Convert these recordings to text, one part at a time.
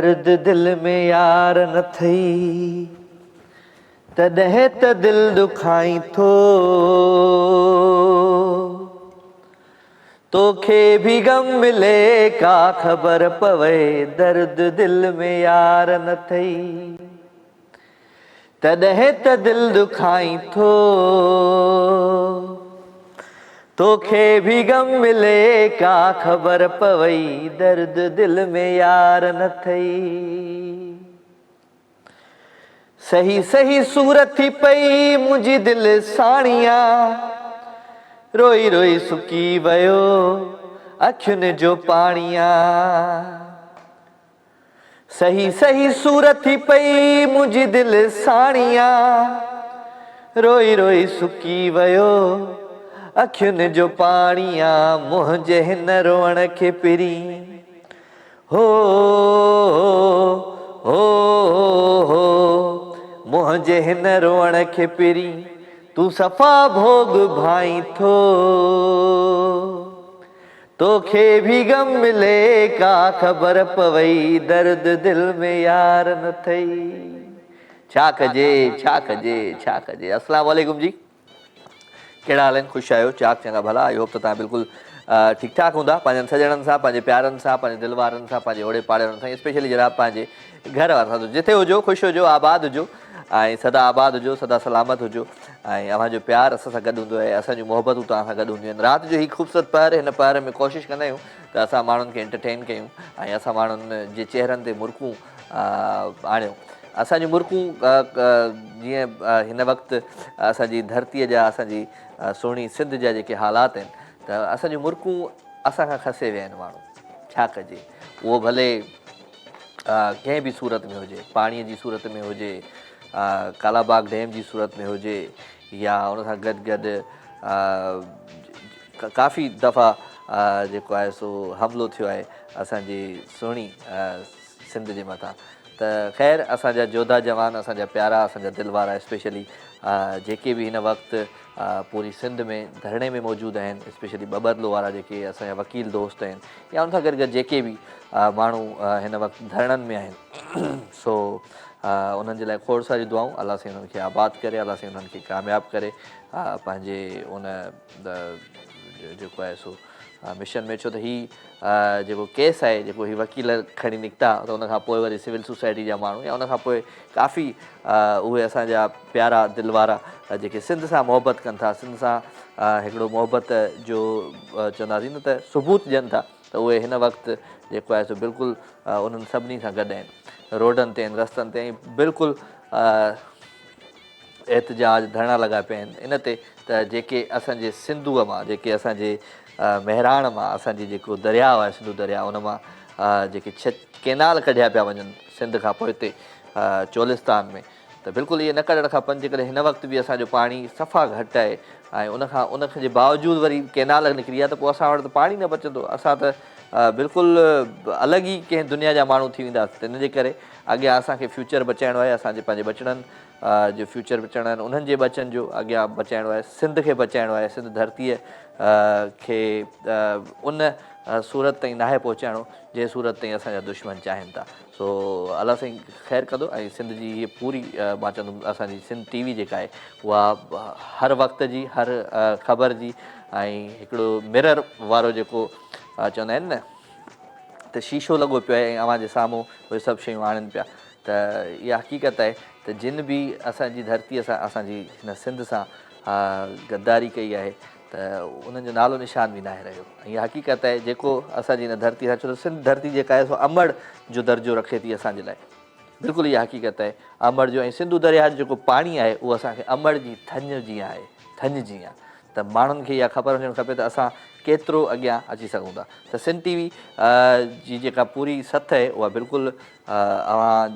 दर्द दिल में यार न थई, तॾहिं त दिल दुखाई थो। तोखे भी गम मिले का ख़बर पवे, दर्द दिल में यार न थई, तॾहिं त दिल दुखाई थो। तोखे भी गम मिले का ख़बर पवई, दर्द दिल में यार न थई। सही सही सूरत थी पई मुंहिंजी दिल साणिया, रोई रोई सुकी वयो अखियुनि जो पाणिया। सही सही सूरत थी पई मुंहिंजी दिल साणिया, रोई रोई सुकी वयो अखियुनि जो पाणिया। मुंहिंजे हिन रोअण खे पिरी हो हो हो, मुंहिंजे हिन रोअण खे पिरी तू सफ़ा भोग भाई थो। तोखे भी गम मिले का ख़बर पवई, दर्द दिल में यार न थई। छा कजे छा कजे छा कजे। अस्सलाम वालेकुम जी, कहिड़ा हाल आहिनि? ख़ुशि आहियो? चाक चङा भला। आई होप त तव्हां बिल्कुलु ठीकु ठाक हूंदा, पंहिंजनि सॼणनि सां, पंहिंजे प्यारनि सां, पंहिंजे दिलि वारनि सां, पंहिंजे ओड़े पाड़ेवारनि सां, स्पेशली जनाब पंहिंजे घर वारनि सां। जिथे हुजो ख़ुशि हुजो, आबाद हुजो ऐं सदा आबाद हुजो, सदा सलामत हुजो ऐं अव्हांजो प्यार असां सां गॾु हूंदो आहे, असांजूं मोहबतूं तव्हां सां गॾु हूंदियूं आहिनि। राति जो ही ख़ूबसूरत पहर, हिन पहर में कोशिशि कंदा आहियूं त असां माण्हुनि खे एंटरटेन कयूं ऐं असां माण्हुनि जे चेहरनि ते मुर्कूं आणियूं। असांजी मुर्कूं जीअं हिन वक़्तु असांजी धरतीअ जा, असांजी सुहिणी सिंध जा जेके हालात आहिनि, त असांजूं मुर्कूं असांखां खसे विया आहिनि। माण्हू छा कजे, उहो भले कंहिं बि सूरत में हुजे, पाणीअ जी सूरत में हुजे, कालाबाग डैम जी सूरत में हुजे, या उन सां गॾु गॾु काफ़ी दफ़ा जेको आहे सो हमिलो थियो आहे असांजी सुहिणी सिंध जे मथां। त ख़ैरु असांजा जोधा जवान, असांजा प्यारा, असांजा दिलि वारा, स्पेशली जेके बि हिन वक़्तु पूरी सिंध में धरणे में मौजूदु आहिनि, स्पेशली बबरलो वारा जेके असांजा वकील दोस्त आहिनि, या उन सां गॾु गॾु जेके बि माण्हू हिन वक़्तु धरणनि में आहिनि, सो उन्हनि जे लाइ खोड़ सारियूं दुआऊं। अलाह साईं उन्हनि खे आबाद करे, अलाह साईं उन्हनि खे कामयाबु करे पंहिंजे उन जेको आहे सो मिशन में। छो त हीउ जेको केस आहे, जेको हीउ वकील खणी निकिता, त उनखां पोइ वरी सिविल सोसाइटी जा माण्हू, या उनखां पोइ काफ़ी उहे असांजा प्यारा दिलि वारा जेके सिंध सां मोहबत कनि था, सिंध सां हिकिड़ो मोहबत जो चवंदासीं न त सबूत ॾियनि था, त उहे हिन वक़्तु जेको आहे सो बिल्कुलु उन्हनि सभिनी सां गॾु आहिनि, रोडनि ते आहिनि, रस्तनि ते, ऐं बिल्कुलु एहतजाज धरणा लॻा पिया आहिनि इन ते त जेके असांजे सिंधूअ मां, जेके असांजे महिराण मां, असांजी जेको दरियाउ आहे सिंधू दरिया, उन मां जेके 6 केनाल कढिया पिया वञनि सिंध खां पोइ हिते चोलिस्तान में, त बिल्कुलु इहे न कढणु खपनि। जेकॾहिं हिन वक़्तु बि असांजो पाणी सफ़ा घटि आहे ऐं उनखे जे बावजूदि वरी केनाल निकिरी आहे, त पोइ असां वटि त पाणी न बचंदो। असां त बिल्कुलु अलॻि ई कंहिं दुनिया जा माण्हू थी वेंदासीं। त इनजे करे अॻियां असांखे फ्यूचर बचाइणो आहे, असांजे पंहिंजे बचड़नि जो फ्यूचर बचाइणो आहे, उन्हनि जे बचनि जो अॻियां बचाइणो आहे, सिंध खे बचाइणो आहे, सिंध धरतीअ खे उन सूरत ताईं नाहे पहुचाइणो जंहिं सूरत ताईं असांजा दुश्मन चाहिनि था। सो अलाह साईं ख़ैरु कंदो। ऐं सिंध जी हीअ पूरी मां चवंदुमि असांजी सिंध TV जेका आहे उहा हर वक़्त जी, हर ख़बर जी ऐं हिकिड़ो मिरर वारो जेको चवंदा आहिनि न त शीशो लॻो पियो आहे ऐं अव्हांजे साम्हूं उहे सभु शयूं आणनि पिया। त इहा हक़ीक़त आहे त जिन बि असांजी धरतीअ सां, असांजी हिन सिंध सां गद्दारी कई आहे, त उन्हनि जो नालो निशान बि न आहे रहियो। ऐं इहा हक़ीक़त आहे जेको असांजी हिन धरती सां, छो त सिंध धरती जेका आहे सो अमड़ जो दर्जो रखे थी असांजे लाइ। बिल्कुलु इहा हक़ीक़त आहे अमड़ जो। ऐं सिंधू दरिया जो जेको पाणी आहे उहो असांखे अमड़ जी थञ जीअं आहे, थञ जीअं आहे। त माण्हुनि खे इहा ख़बर हुजणु खपे त असां केतिरो अॻियां अची सघूं था। त सिंध TV जी जेका पूरी सथ आहे उहा बिल्कुलु अव्हां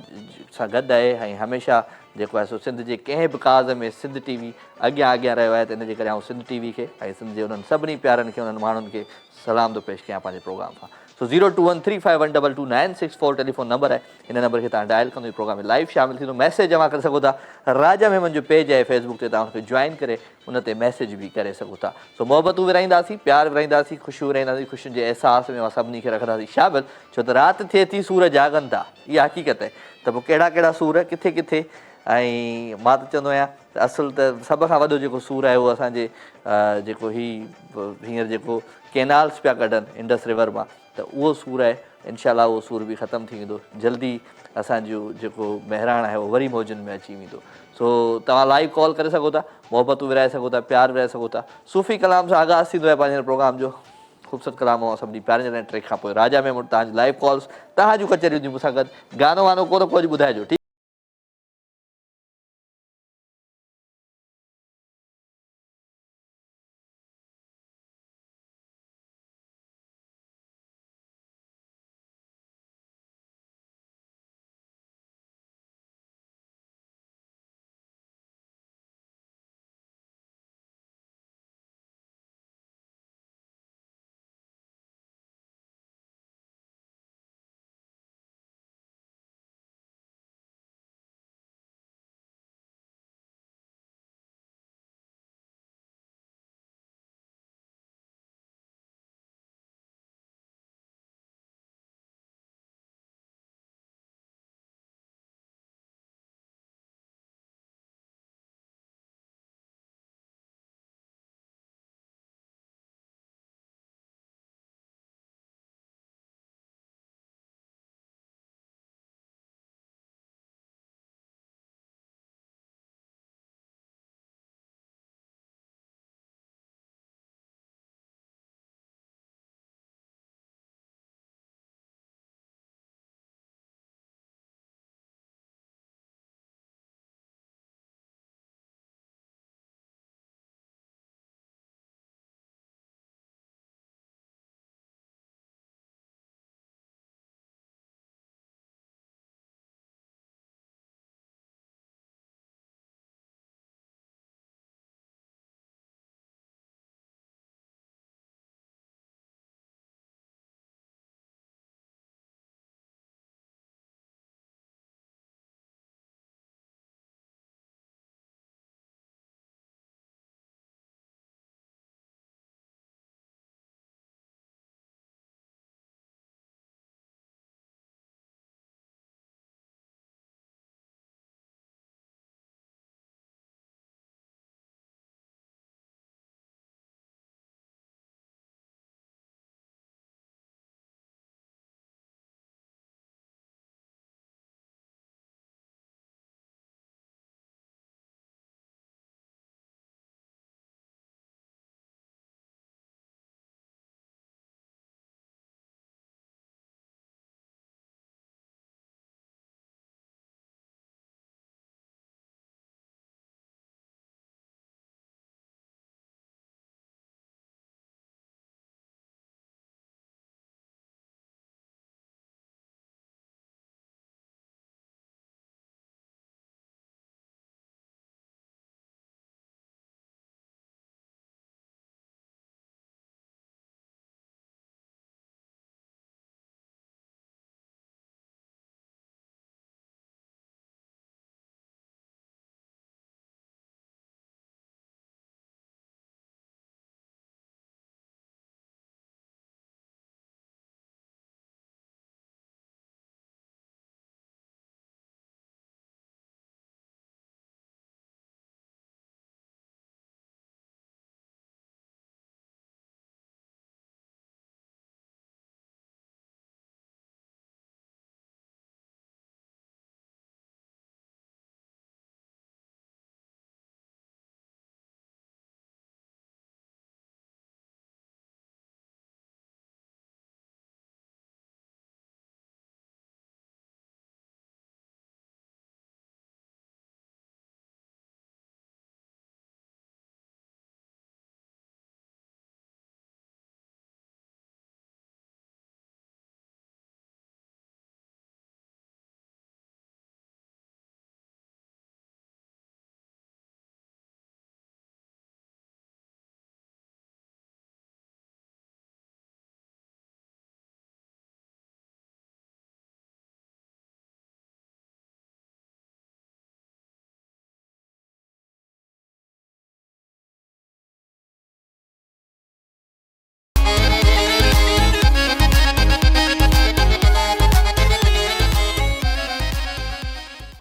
सां गॾु आहे ऐं हमेशह जेको आहे सो सिंध जे कंहिं बि काज़ में सिंध TV अॻियां रहियो आहे। त इनजे करे सिंध TV खे ऐं सिंध जे उन्हनि सभिनी प्यारनि खे, उन्हनि माण्हुनि खे सलाम थो पेश कयां पंहिंजे प्रोग्राम खां। सो 0213512296 टेलीफोन नंबर है, इन नंबर के तव्हां डायल कंदो प्रोग्राम में लाइव शामिल थींदो। मैसेज जमा करे सघो था। राजा मेमन जो पेज है फेसबुक ते, तव्हां हुनखे ज्वाइन करे उन ते मैसेज भी करे सघो था। सो मोहबतूं विराईंदासीं, प्यार विराईंदासीं, ख़ुशियूं विराईंदासीं, ख़ुशियुनि जे अहसास में सभिनी खे रखंदासीं शामिल। छो त राति थिए थी, सूर जागनि था, इहा हक़ीक़त आहे। त पोइ कहिड़ा कहिड़ा सूर किथे किथे, ऐं मां त चवंदो आहियां त असुलु त सभ खां वॾो जेको सूर आहे उहो असांजे जेको हींअर जेको केनाल्स पिया कढनि इंडस रिवर मां, त उहो सूर आहे। इनशाला उहो सूर बि ख़तमु थी वेंदो जल्दी। असांजो जेको बहिराण आहे उहो वरी मौजुनि में अची वेंदो। सो तव्हां लाइव कॉल करे सघो था, मोहबतूं विराए सघो था, प्यार विराए सघो था। सूफ़ी कलाम सां आगाज़ थींदो आहे पंहिंजे प्रोग्राम जो। ख़ूबसूरत कलाम ऐं सभिनी प्यारनि जे ट्रैक खां पोइ राजा में तव्हांजी लाइव कॉल्स, तव्हां जूं कचरियूं हूंदियूं मूंसां गॾु। गानो वानो को न को अॼु ॿुधाइजो, ठीकु।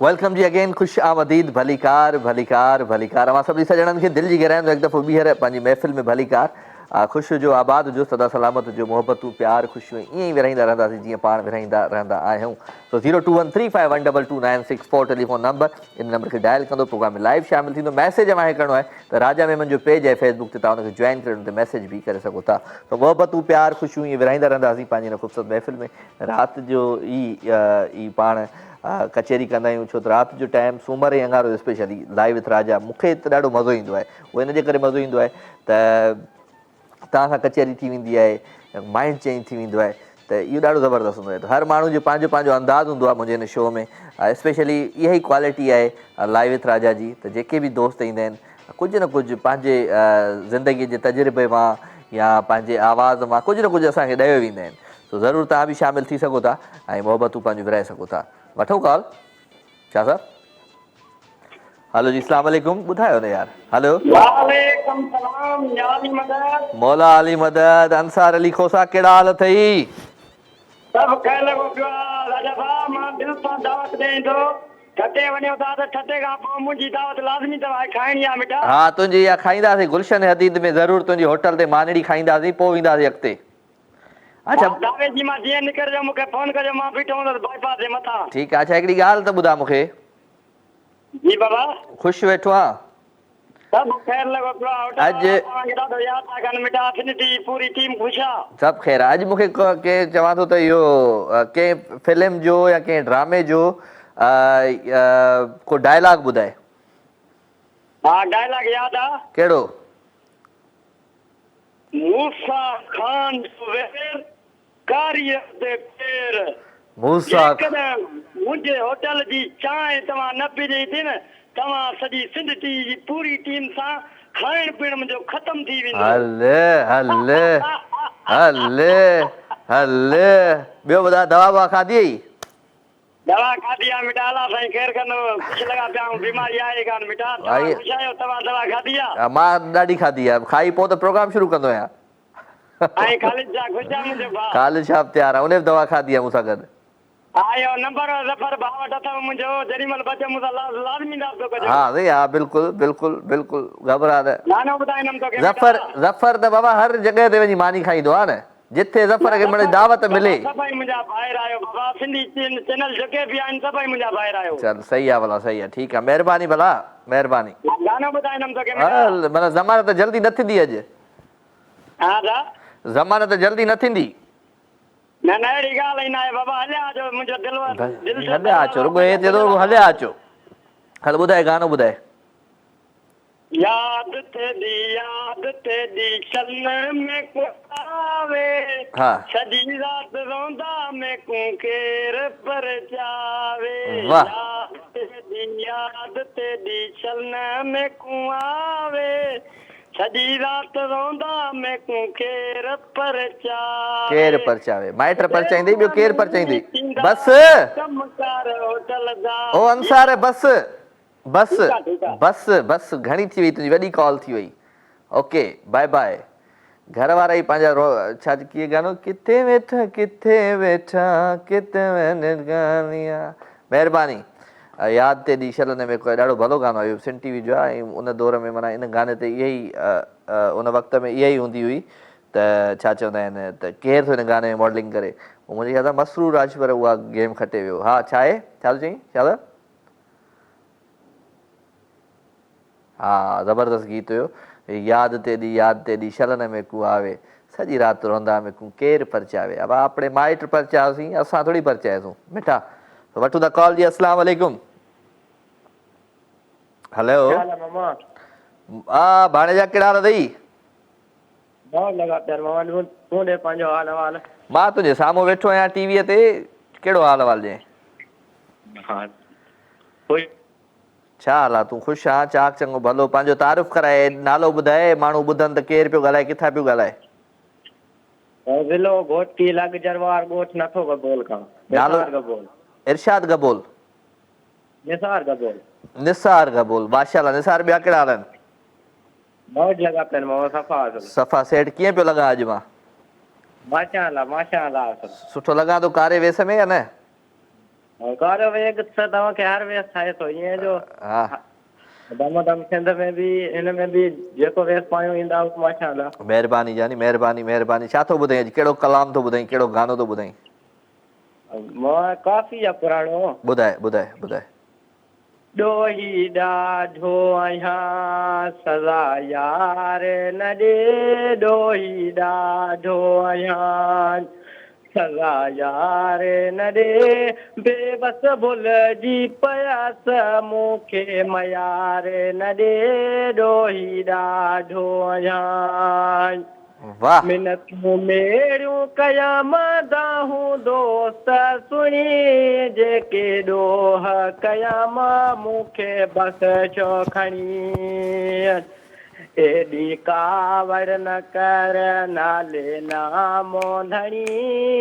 वेलकम जी अगेन, खुश आमदीद, भलीकार भलीकार भलीकार। अवां सभी सजणनि खे दिलि जी गहराइनि एक दफ़ो ॿीहर पंहिंजी महफ़िल में भलीकार। ख़ुश हुजो, आबाद हुजो, सदा सलामत हुजो, मोहबतूं प्यार ख़ुशियूं ईअं ई विरहाईंदा रहंदासीं जीअं पाण विरहाईंदा रहंदा आहियूं। सो 021351222964 टेलीफोन नंबर, इन नंबर खे डायल कंदो प्रोग्राम में लाइव शामिल थींदो। मैसेज अव्हांखे करिणो आहे त राजा मेमन जो पेज आहे फेसबुक ते, तव्हां हुनखे जॉइन करे हुन ते मैसेज बि करे सघो था। त मोहबतूं प्यार ख़ुशियूं ईअं विरहाईंदा रहंदासीं पंहिंजी हिन ख़ूबसूरत महफ़िल में। राति जो ई पाण कचहरी कंदा आहियूं, छो त राति जो टाइम सूमर ऐं अंगारो स्पेशली लाइव विथ राजा मूंखे त ॾाढो मज़ो ईंदो आहे। उहो हिन जे करे मज़ो ईंदो आहे त तव्हां सां कचहरी थी वेंदी आहे, माइंड चेंज थी वेंदो आहे, त इहो ॾाढो ज़बरदस्तु हूंदो आहे। त हर माण्हू जो पंहिंजो पंहिंजो अंदाज़ हूंदो आहे मुंहिंजे हिन शो में। स्पेशली इहा ई क्वालिटी आहे लाइव विथ राजा जी, त जेके बि दोस्त ईंदा आहिनि कुझु न कुझु पंहिंजे ज़िंदगीअ जे तजुर्बे मां या पंहिंजे आवाज़ मां कुझु न कुझु असांखे ॾेई वेंदा आहिनि। सो ज़रूरु तव्हां बि शामिलु थी सघो था ऐं मोहबतूं पंहिंजूं विरहाए सघो था। वठूं कॉल, छा सर? हलो जी, अस्सलाम वालेकुम। ॿुधायो न यार। हलो, वालेकुम सलाम, या अली मदद। मौला अली मदद, अंसार अली खोसा, कहिड़ा हाल अथई? सब ख़ैर लॻो पियो आहे राजा साहब। मां दिलि सां दावत ॾियां थो, ठटे वञो था त ठटे खां पोइ मुंहिंजी दावत लाज़मी अथव खाइणी आहे बेटा। हा, तुंहिंजी इहा खाईंदासीं गुलशन हदीद में, ज़रूरु तुंहिंजी होटल ते मानड़ी खाईंदासीं, पोइ वेंदासीं अॻिते। अच्छा, दावे जी मां जीअं निकिरजो मूंखे फोन कजो, मां बीठो हूंदुसि बाईपास जे मथां। ठीकु आहे। अच्छा, हिकिड़ी ॻाल्हि त ॿुधा मूंखे। जी बाबा। ख़ुशि वेठो आहे? सब ख़ैर लॻो पियो आहे। अॼु तव्हांखे ॾाढो यादि था कनि बेटा, अफिनिटी पूरी टीम ख़ुशि आहे। सभु ख़ैर आहे। अॼु मूंखे कंहिं चवां थो त इहो कंहिं फिल्म जो या कंहिं ड्रामे जो को डायलॉग ॿुधाए। हा, डायलॉग यादि आहे। कहिड़ो? मूसा खान जो वेर कारीअ ते पेर। मूसा जेकॾहिं मुंहिंजे होटल जी चांहि तव्हां न पीड़ी थी न, तव्हां सॼी सिंध जी पूरी टीम सां खाइण पीअण मुंहिंजो ख़तम थी वेंदो। हले हले हले हले। ॿियो ॿुधाए, दवा ववा खाधी हुई? दवा खाधी आहे बेटा, अलाह साईं ख़ैर कंदो। ख़ुशि लॻा पिया आहियूं, बीमारी आहे कान बेटा। तव्हां ख़ुशि आहियो? तव्हां दवा खाधी आहे? मां ॾाढी खाधी आहे। खाई पोइ त प्रोग्राम शुरू कंदो आहियां। ऐं ख़ालिद छा ख़ुशि आहे मुंहिंजो भाउ? ख़ालिद छा तयारु आहे, उन बि दवा खाधी आहे मूंसां गॾु। हा, इहो नंबर ज़फर भाउ वटि अथव मुंहिंजो, जेॾीमहिल बचे मूंसां लाज़मी राब्तो कजो। हा साईं, हा, बिल्कुलु बिल्कुलु बिल्कुलु, घबरा न। नानो ॿुधाईंदुमि तोखे। ज़फर त बाबा हर जॻह ते वञी मानी खाईंदो आहे न, जिथे ज़फर खे मिड़ई दावत मिले। सभई मुंहिंजा ॿाहिरि आयो बाबा, सिंधी चैनल जेके बि आहिनि सभई मुंहिंजा ॿाहिरि आयो। चल सही आहे भला, सही आहे, ठीकु आहे, महिरबानी भला, महिरबानी। गानो ॿुधाईंदुमि तोखे। माना ज़मानत जल्दी न थींदी अॼु। हा दा, ज़मानत जल्दी न थींदी। न न, अहिड़ी ॻाल्हि ई न आहे बाबा। हलिया अचो, मुंहिंजो दिलि हलिया अचो, रुॻो हे चए थो हलिया अचो। हल ॿुधाए, गानो ॿुधाए। याद तेरी चलने में को आवे, सॼी रात रोंदा में को केर पर जावे। याद तेरी चलने में को आवे, सॼी रात रोंदा में को केर पर चावे। केर पर चावे, माइट पर चाहींदी, ॿियो केर पर चाहींदी? बस कमकार होटल जा। ओ अंसार, बस बस बस बस, घणी थी वई तुंहिंजी, वॾी कॉल थी वई। Okay, bye bye. घर वारा ई पंहिंजा छा कीअं गानो, किथे वेठा किथे महिरबानी। यादि ते ॾी छलनि में कोई ॾाढो भलो गानो आहे, सिंध टीवी जो आहे। ऐं उन दौर में माना इन गाने ते इहा ई उन वक़्त में इहा ई हूंदी हुई त छा चवंदा आहिनि त केरु थो हिन गाने में मॉडलिंग करे। पोइ मुंहिंजे ख्याल सां मसरूर राजपर उहा गेम खटे वियो। हा, छा आहे, छा थो चईं, छा था? हा, ज़बरदस्त गीत हुयो। यादि ते ॾी छलनि में कू आवे, सॼी राति रोंदा में कू केरु परचावे। अब आपणे माइट परचायोसीं, असां थोरी परचायोसीं मिठा। वठूं था कॉल जी। अस्सलाम वालेकुम। हेलो, हा भाणेजा, कहिड़ा हाल अथई? मां तुंहिंजे साम्हूं वेठो आहियां टीवीअ ते, कहिड़ो हाल अहिवाल जे? छा हाल आहे? तूं ख़ुशि आहीं? चाक चङो भलो। पंहिंजो तारीफ़ कराए, नालो ॿुधाए, माण्हू ॿुधनि त केरु पियो ॻाल्हाए, किथां पियो ॻाल्हाए? नालो इरशाद गबोल। निसार गबोल, माशाअल्लाह। निसार, ॿिया कहिड़ा हाल आहिनि? सफ़ा सेठ, कीअं पियो लॻां अॼु मां? माशाअल्लाह माशाअल्लाह। सुठो लॻां थो कारे वेस में या न? कार वेग त तव्हांखे हर वेस ठाहे थो ईअं जो हा दम दम सिंध में बि हिन में बि जेको वेस पायूं ईंदा माशाअल्लाह। महिरबानी जानी महिरबानी महिरबानी। छा थो ॿुधाई अॼु कहिड़ो कलाम थो ॿुधाई कहिड़ो गानो थो ॿुधाई? मां काफ़ी आहे पुराणो। ॿुधाए ॿुधाए ॿुधाए। ॾोही ॾाढो आहियां सज़ा यार न ॾे ॾोही ॾाढो आहियां सज़ा यार न ॾे बेबस भुलिजी पयस मूंखे मयार न ॾे ॾोही ॾाढो आहियां वाह मिनतूं मेरियूं कयां दाहूं दोस्त सुणी जेके ॾोह कयां मूंखे बख़्शो खणी एॾी कावड़ न कर नाले नामो धणी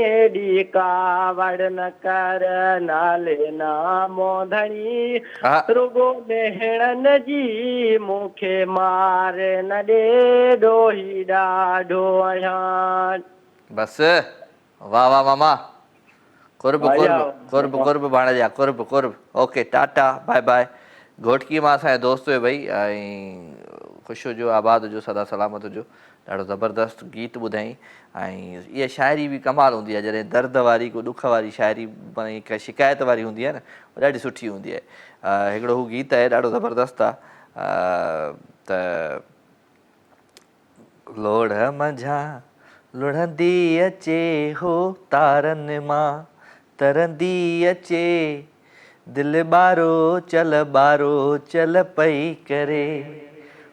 एॾी कावड़ न कर नाले नामो धणी हा रुगो भेणन जी मूंखे मार न ॾे ॾोही ॾाढो आहियां। बस वाह वाह मामा। कुर्ब भैया कुर्ब कुर्ब कुर्ब भाणेजा कुर्ब कुर्ब। Okay tata bye bye. Ghotki मां असांजो दोस्त हुयो भई ऐं ख़ुशि हुजो आबाद हुजो सदा सलामत हुजो। ॾाढो ज़बरदस्त गीत ॿुधाई ऐं इहा शाइरी बि कमाल हूंदी आहे जॾहिं दर्द वारी को ॾुख वारी शाइरी माना का शिकायत वारी हूंदी आहे न उहा ॾाढी सुठी हूंदी आहे। हिकिड़ो हू गीत आहे ॾाढो ज़बरदस्त आहे त लोढ़ मंझा लुढ़ंदी अचे हो तारनि मां तरंदी अचे दिलि ॿारो चल पई करे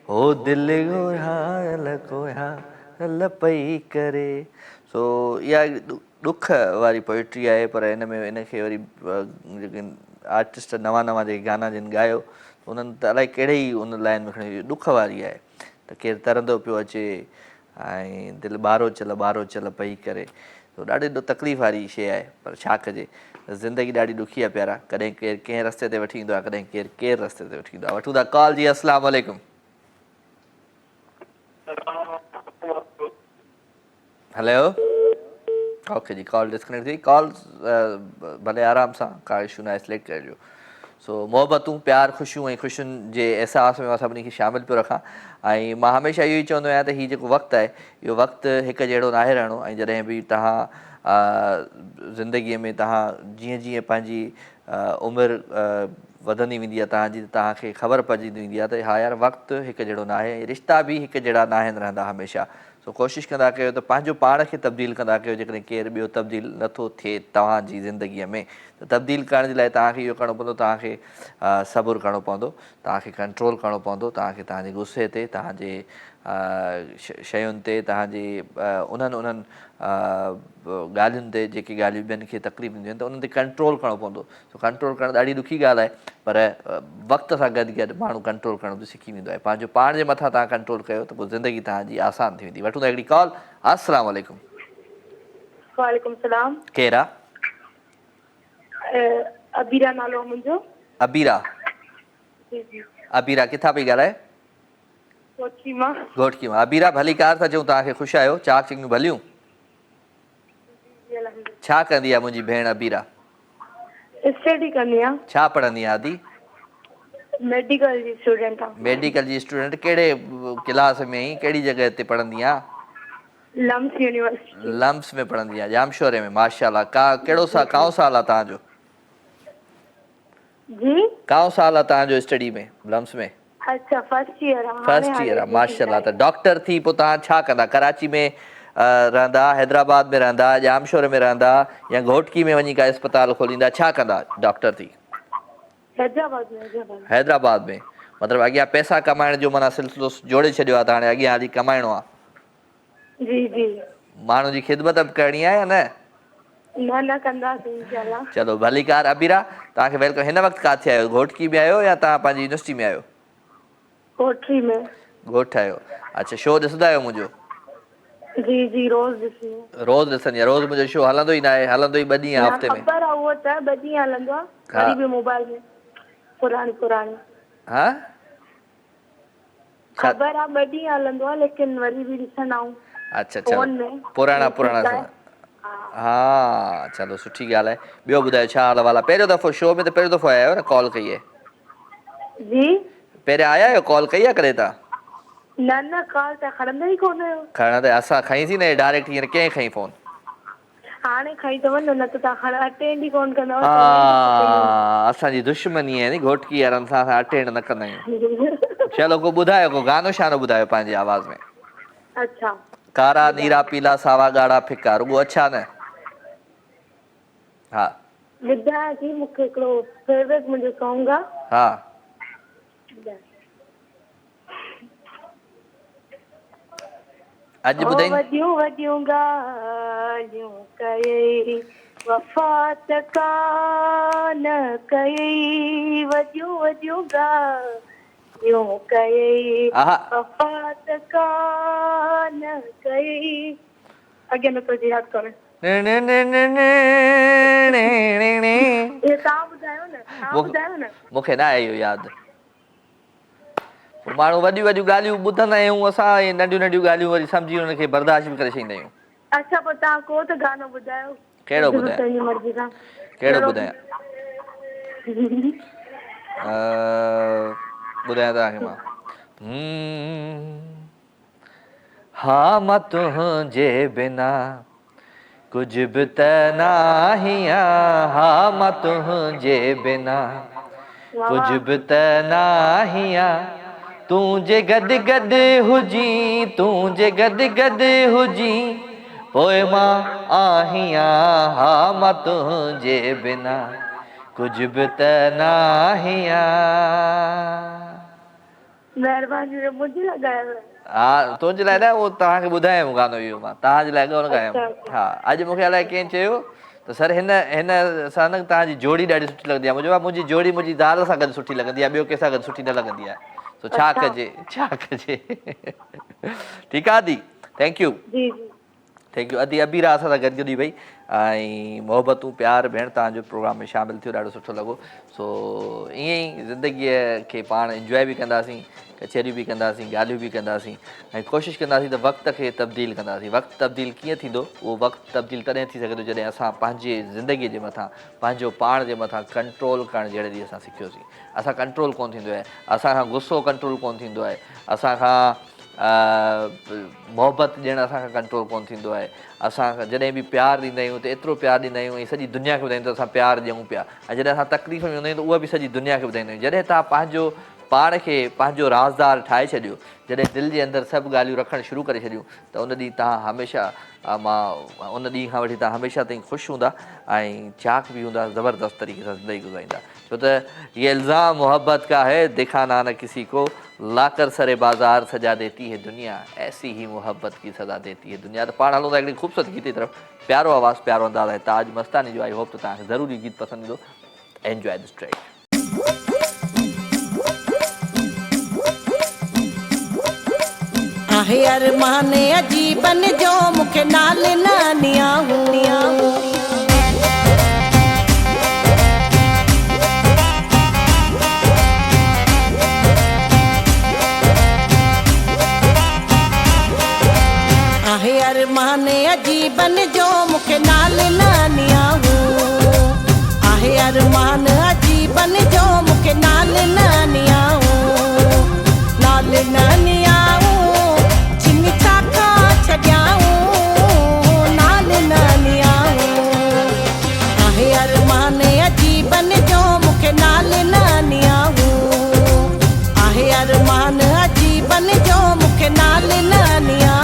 हो दिलि ॻोल्हा पई करे। सो इहा ॾुख वारी पोइट्री आहे पर हिन में हिनखे वरी जेके आर्टिस्ट नवां नवां जेके गाना जिन ॻायो उन्हनि त अलाए कहिड़े ई उन लाइन में खणी ॾुख वारी आहे त केरु तरंदो पियो अचे ऐं दिलि ॿारो चल पई करे। तो ॾाढी तकलीफ़ वारी शइ आहे पर छा कजे ज़िंदगी ॾाढी ॾुखी आहे प्यारा। कॾहिं केरु कंहिं रस्ते ते वठी ईंदो आहे कॾहिं केरु रस्ते ते वठी ईंदो आहे। वठूं था कॉल जी। अस्सलाम वालेकुम। हेलो ओके जी कॉल डिस्कनेक्ट थी। कॉल भले आराम सां का इशू न आहे सिलेक्ट करिजो। सो मोहबतूं प्यार ख़ुशियूं ऐं ख़ुशियुनि जे अहसास में मां सभिनी खे शामिलु पियो रखां ऐं मां हमेशह इहो ई चवंदो आहियां त हीउ जेको वक़्तु आहे इहो वक़्तु हिकु जहिड़ो नाहे रहणो ऐं जॾहिं बि तव्हां ज़िंदगीअ में तव्हां जीअं जीअं पंहिंजी उमिरि वधंदी वेंदी आहे तव्हांजी तव्हांखे ख़बर पइजी वेंदी आहे त हा यार वक़्तु हिकु जहिड़ो नाहे रिश्ता बि हिकु जहिड़ा न आहिनि रहंदा हमेशह। सो कोशिशि कंदा कयो त पंहिंजो पाण खे तब्दील कंदा कयो जेकॾहिं केरु ॿियो तब्दील नथो थिए तव्हांजी ज़िंदगीअ में त तब्दील करण जे लाइ तव्हांखे इहो करिणो पवंदो तव्हांखे सबुरु करिणो पवंदो तव्हांखे कंट्रोल करिणो पवंदो तव्हांखे तव्हांजे गुस्से ते तव्हांजे शयुनि ते तव्हांजे उन्हनि ॻाल्हियुनि ते जेके ॻाल्हियूं ॿियनि खे तकलीफ़ ॾींदियूं आहिनि त उन्हनि ते कंट्रोल करिणो पवंदो। सो कंट्रोल करणु ॾाढी ॾुखी ॻाल्हि आहे पर वक़्त सां गॾु गॾु माण्हू कंट्रोल करण बि सिखी वेंदो आहे। पंहिंजो पाण जे मथां तव्हां कंट्रोल कयो त पोइ ज़िंदगी तव्हांजी आसान थी वेंदी। वठूं था हिकिड़ी कॉल। अस्सलाम वालेकुम। वालेकुम सलाम। केरु आहे? अबीरा नालो मुंहिंजो। अबीरा। जी जी। अबीरा किथां पई ॻाल्हाए? घोटकी मां। घोटकी मां। अबीरा भली कार था चऊं तव्हांखे ख़ुशि आहियो चाक चिंगियूं भलियूं। छा कंदी आहे मुंहिंजी भेण अबीरा? स्टडी कंदी आहे। छा पढ़ंदी आहे आदि? मेडिकल जी स्टूडेंट आहे। मेडिकल जी स्टूडेंट कहिड़े क्लास में ई कहिड़ी जॻह ते पढ़ंदी आहे? Lumps university. लम्स में पढ़ंदी आहे जामशोरे में माशाल्लाह। कहिड़ो काओ साल आहे तव्हांजो? जी काओ साल आहे तव्हांजो स्टडी में लम्स में? अच्छा फर्स्ट ईयर आहे। फर्स्ट ईयर आहे माशाल्लाह। त डॉक्टर थी पोइ तव्हां छा कंदा? कराची में रहंदा हैदराबाद में रहंदा जामशोर में रहंदा या घोटकी में वञी का अस्पताल खोलींदा छा कंदा डॉक्टर थी? हैदराबाद में। मतिलबु अॻियां पैसा कमाइण जो माना सिलसिलो जोड़े छॾियो आहे त हाणे अॻियां हली कमाइणो आहे। जी जी। माण्हुनि जी ख़िदमत बि करणी आहे या न? न कंदासीं इंशाल्लाह। चलो भली कार अबीरा। तव्हांखे वेलकम। हिन वक़्तु किथे आहियो घोटकी में आहियो या तव्हां पंहिंजी यूनिवर्सिटी में आहियो? कोठरी में। ॻोठ आहियो। अच्छा शो ॾिसंदा आहियो मुंहिंजो? जी जी रोज़ ॾिसी। रोज़ ॾिसंदी आहे। रोज़ मुंहिंजो शो हलंदो ई न आहे हलंदो ई 2 ॾींहं न हफ़्ते में। ख़बर आहे उहो त 2 ॾींहं हलंदो आहे वरी बि मोबाइल में पुराणी हा ख़बर आहे 2 ॾींहं हलंदो आहे लेकिन वरी बि ॾिसंदा आहियूं अच्छा अच्छा फोन में पुराणा यूट्यूब लाइ। हाँ चलो सुठी ॻाल्हि आहे। ॿियो ॿुधायो छा हाल वाल आहे? पहिरियों दफ़ो शो में त पहिरियों दफ़ो आया आहियो न कॉल कई आहे? जी पहिरियों आया आहियो कॉल कई आहे कॾहिं तव्हां? न कॉल त खणंदा ई कोन आहियो। खणंदा असां खईंसीं न डायरेक्ट, हींअर कंहिं खईं फ़ोन? हाणे खई अथव न त तव्हां अटेंड ई कोन कंदव। हा असांजी दुश्मनी आहे नी घोटकी वारनि सां, असां अटेंड न कंदा आहियूं। चलो को ॿुधायो, को गानो शानो ॿुधायो पंहिंजी आवाज़ में। अच्छा कारा नीरा पीला सावा ॻाढ़ा फिका, रुॻो अच्छा न? हा ॿुधायां थी, मूंखे हिकिड़ो फेवरेट मुंहिंजो सॉन्ग आहे। हा अॼु ॿुधाई वॾियूं वॾियूं ॻाल्हियूं कयई वफ़ा त कान कयई, वॾियूं वॾियूं ॻाल्हियूं कयई वफ़ा त कान कयई। अॻियां नथो अचे यादि करण। तव्हां ॿुधायो न, तव्हां ॿुधायो न। मूंखे न आहे इहो यादि। माण्हू वॾियूं वॾियूं ॻाल्हियूं ॿुधंदा आहियूं असां, इहे नंढियूं नंढियूं ॻाल्हियूं वरी सम्झी हुनखे बर्दाश्त बि करे छॾींदा आहियूं। अच्छा पोइ तव्हां को त गानो ॿुधायो। कहिड़ो ॿुधायां? पंहिंजी मर्ज़ी सां कहिड़ो ॿुधायां? ॿुधायां तव्हांखे मां। हा मां तुंहिंजे बिना कुझु बि त नाहियां, हा मां तुंहिंजे बिना कुझु बि त नाहियां, तूं जे गॾु गॾु हुजी, तूं जे गॾु गॾु हुजी पोइ मां आहियां, हा मां तुंहिंजे बिना कुझु बि त नाहियां। महिरबानी मुंहिंजी लॻायो। हा तुंहिंजे लाइ न, उहो तव्हांखे ॿुधायो गानो इहो मां, तव्हांजे लाइ कोन ॻायो। हा अॼु मूंखे अलाए कंहिं चयो त सर हिन सां न तव्हांजी जोड़ी ॾाढी सुठी लॻंदी आहे। मुंहिंजो मुंहिंजी जोड़ी मुंहिंजी ज़ाल सां गॾु सुठी लॻंदी आहे, ॿियो कंहिंसां गॾु सुठी न लॻंदी आहे। तो छा कजे, छा कजे। ठीकु आहे दी, थैंक यू थैंक यू। अदी अबीरा असां सां गॾु गॾु भई ऐं मोहबतूं प्यार भेण तव्हांजो प्रोग्राम में शामिलु थियो, ॾाढो सुठो लॻो। सो ईअं ई ज़िंदगीअ खे पाण इंजॉय बि कंदासीं, कचहरियूं बि कंदासीं, ॻाल्हियूं बि कंदासीं ऐं कोशिशि कंदासीं त वक़्त खे तब्दील कंदासीं। वक़्तु तब्दील कीअं थींदो? उहो वक़्तु तब्दील तॾहिं थी सघंदो जॾहिं असां पंहिंजे ज़िंदगीअ जे मथां, पंहिंजो पाण जे मथां कंट्रोल करणु जहिड़े ॾींहुं असां सिखियोसीं। असां कंट्रोल कोन थींदो आहे, असांखां गुस्सो कंट्रोल कोन थींदो आहे, असांखां मोहबत ॾियणु असांखां कंट्रोल कोन थींदो आहे। असां जॾहिं बि प्यारु ॾींदा आहियूं त एतिरो प्यारु ॾींदा आहियूं ऐं सॼी दुनिया खे ॿुधाईंदा आहियूं त असां प्यारु ॾियूं पिया। ऐं जॾहिं असां तकलीफ़ में हूंदा आहियूं त उहा बि सॼी दुनिया खे ॿुधाईंदा आहियूं। जॾहिं तव्हां पंहिंजो पाण खे पंहिंजो राज़दार ठाहे छॾियो, जॾहिं दिलि जे अंदरि सभु ॻाल्हियूं रखणु शुरू करे छॾियूं त उन ॾींहुं तव्हां हमेशह उन ॾींहं खां वठी तव्हां हमेशह ताईं ख़ुशि हूंदा ऐं चाक बि हूंदा, ज़बरदस्त तरीक़े सां ज़िंदगी गुज़ारींदा। छो त ये इल्ज़ाम मोहब्बत का है, दिखाना न किसी को, लाकर सरे बाज़ार सजा देती है दुनिया, ऐसी ही मोहब्बत की सज़ा देती है दुनिया। त पाण हलूं था हिकिड़ी ख़ूबसूरत गीत जी तरफ़। प्यारो आवाज़ु, प्यारो अंदाज़ आहे ताज मस्तानी जो। आई होप त तव्हांखे ज़रूरी गीत पसंदि ईंदो। Enjoy this track. आहे अरमान अजीबन जो मूंखे नाल नानिया हूं। आहे अरमान अजीबन जो मूंखे नाल नानिया हूं। आहे अरमान अजीबन जो मूंखे नाल नानिया हूं। नाल नानिया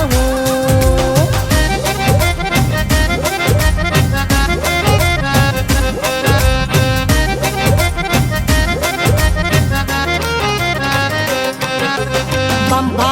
बम्बा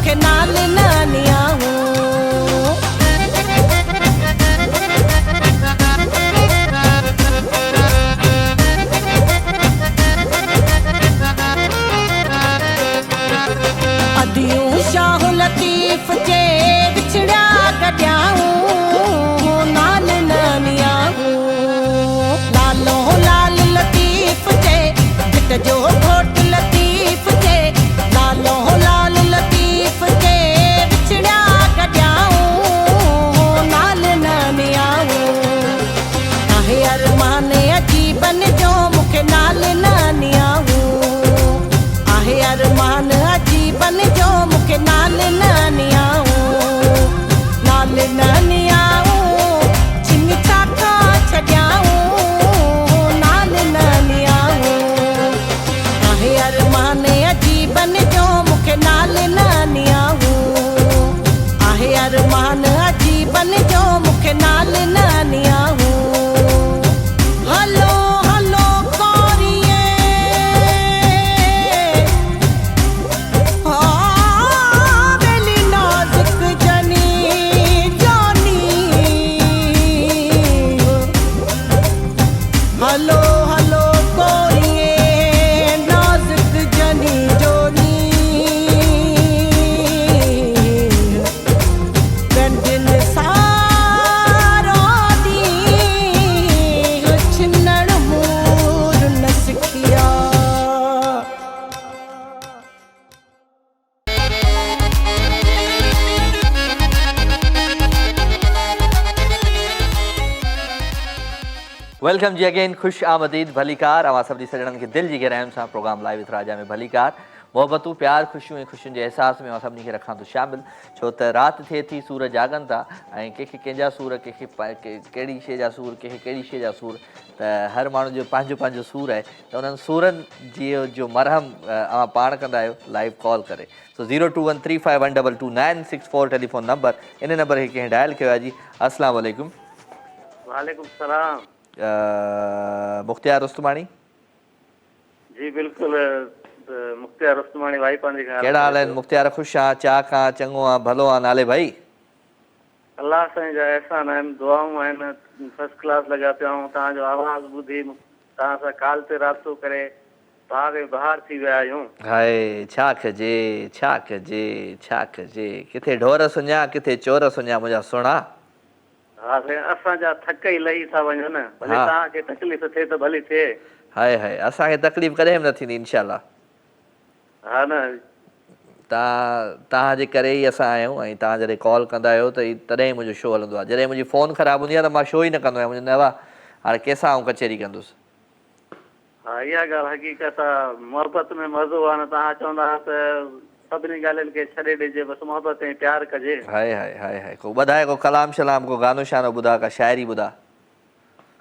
मूंखे नाल नानी आहूं अदियूं शाह लतीफ़ जे विछड़िया गॾियाऊं नाल नानी आहूं लालो लाल लतीफ़ जे भिट जो घोट लतीफ़ जे लालो लाल लतीफ़ जे विछड़िया गॾियाऊं नाल नानी आहूं आहे अरमान अजीबन जो मूंखे नाल नानी आहूं आहे अरमान अजीबन जो मूंखे नाल नानी आहूं नाल नानी आहूं छिनी छाका छॾियाऊं नाल नानी आहूं आहे अरमान अजीबन जो मूंखे नाल नानी आहूं आहे अरमान अजीबन जो मूंखे नाल नानी आहूं हलो हलो कोरिए बेली नाज़ुक जनी जानी हलो हलो कोरिए नाज़ुक जनी जोनी गंढिन सारो ॾींहुं छिनण मूर न सिखिया वेलकम जी अगेन खुश आमदीद भलीकार अवां सभिनी सॼणनि खे दिलि जी गहराइयुनि सां प्रोग्राम लाइव विथ राजा में भलीकार मोहबतूं प्यार ख़ुशियूं ऐं ख़ुशियुनि जे अहसास में अवां सभिनी खे रखां थो शामिल छो त राति थिए थी सूर जागनि था ऐं कंहिंखे कंहिंजा सूर कंहिंखे कहिड़ी शइ जा सूर कंहिंखे कहिड़ी शइ जा सूर त हर माण्हू जो पंहिंजो पंहिंजो सूर आहे त उन्हनि सूरनि जो मरहम अवां पाण कंदा आहियो लाइव कॉल करे सो 02135122964 टेलीफोन नंबर इन नंबर खे कंहिं डायल कयो आहे जी अस्सलाम वालेकुम वालेकुम सलाम मुख्तियार उस्तमाणी जी बिल्कुल मुख्तियार उस्तमाणी भाई पंहिंजी कहिड़ा हाल आहिनि मुख्तियार ख़ुशि आहे चाक आहे चङो आहे भलो आहे नाले भाई अल्लाह साईं जा एहसान आहिनि दुआऊं आहिनि फर्स्ट क्लास लॻा पिया आहियूं तव्हांजो आवाज़ ॿुधी तव्हां सां कॉल ते राब्तो करे भाग बहार थी विया आहियूं हाय छा कजे छा कजे छा कजे किथे ढोर सुञा किथे चोर सुञा मुंहिंजा सुहिणा हा साईं असांजा थक ई लही था वञनि भले तव्हांखे तकलीफ़ थिए त भली थिए हाय हाय असांखे तकलीफ़ कॾहिं बि न थींदी इनशाला हा न तव्हांजे करे ई असां आहियूं ऐं तव्हां जॾहिं कॉल कंदा आहियो त तॾहिं मुंहिंजो शो हलंदो आहे जॾहिं मुंहिंजी फ़ोन ख़राबु हूंदी आहे त मां शो ई न कंदो आहियां मुंहिंजो नवा हाणे कंहिंसां आउं कचहरी कंदुसि हा इहा ॻाल्हि हक़ीक़त आहे मोहबत में मज़ो आहे न तव्हां चवंदा हुआ त सभिनी ॻाल्हियुनि खे छॾे ॾिजे बसि मोहबत ऐं प्यार कजे हाय हाय हाय हाय को ॿुधाए को कलाम शलाम को गानो शानो ॿुधा का शाइरी ॿुधा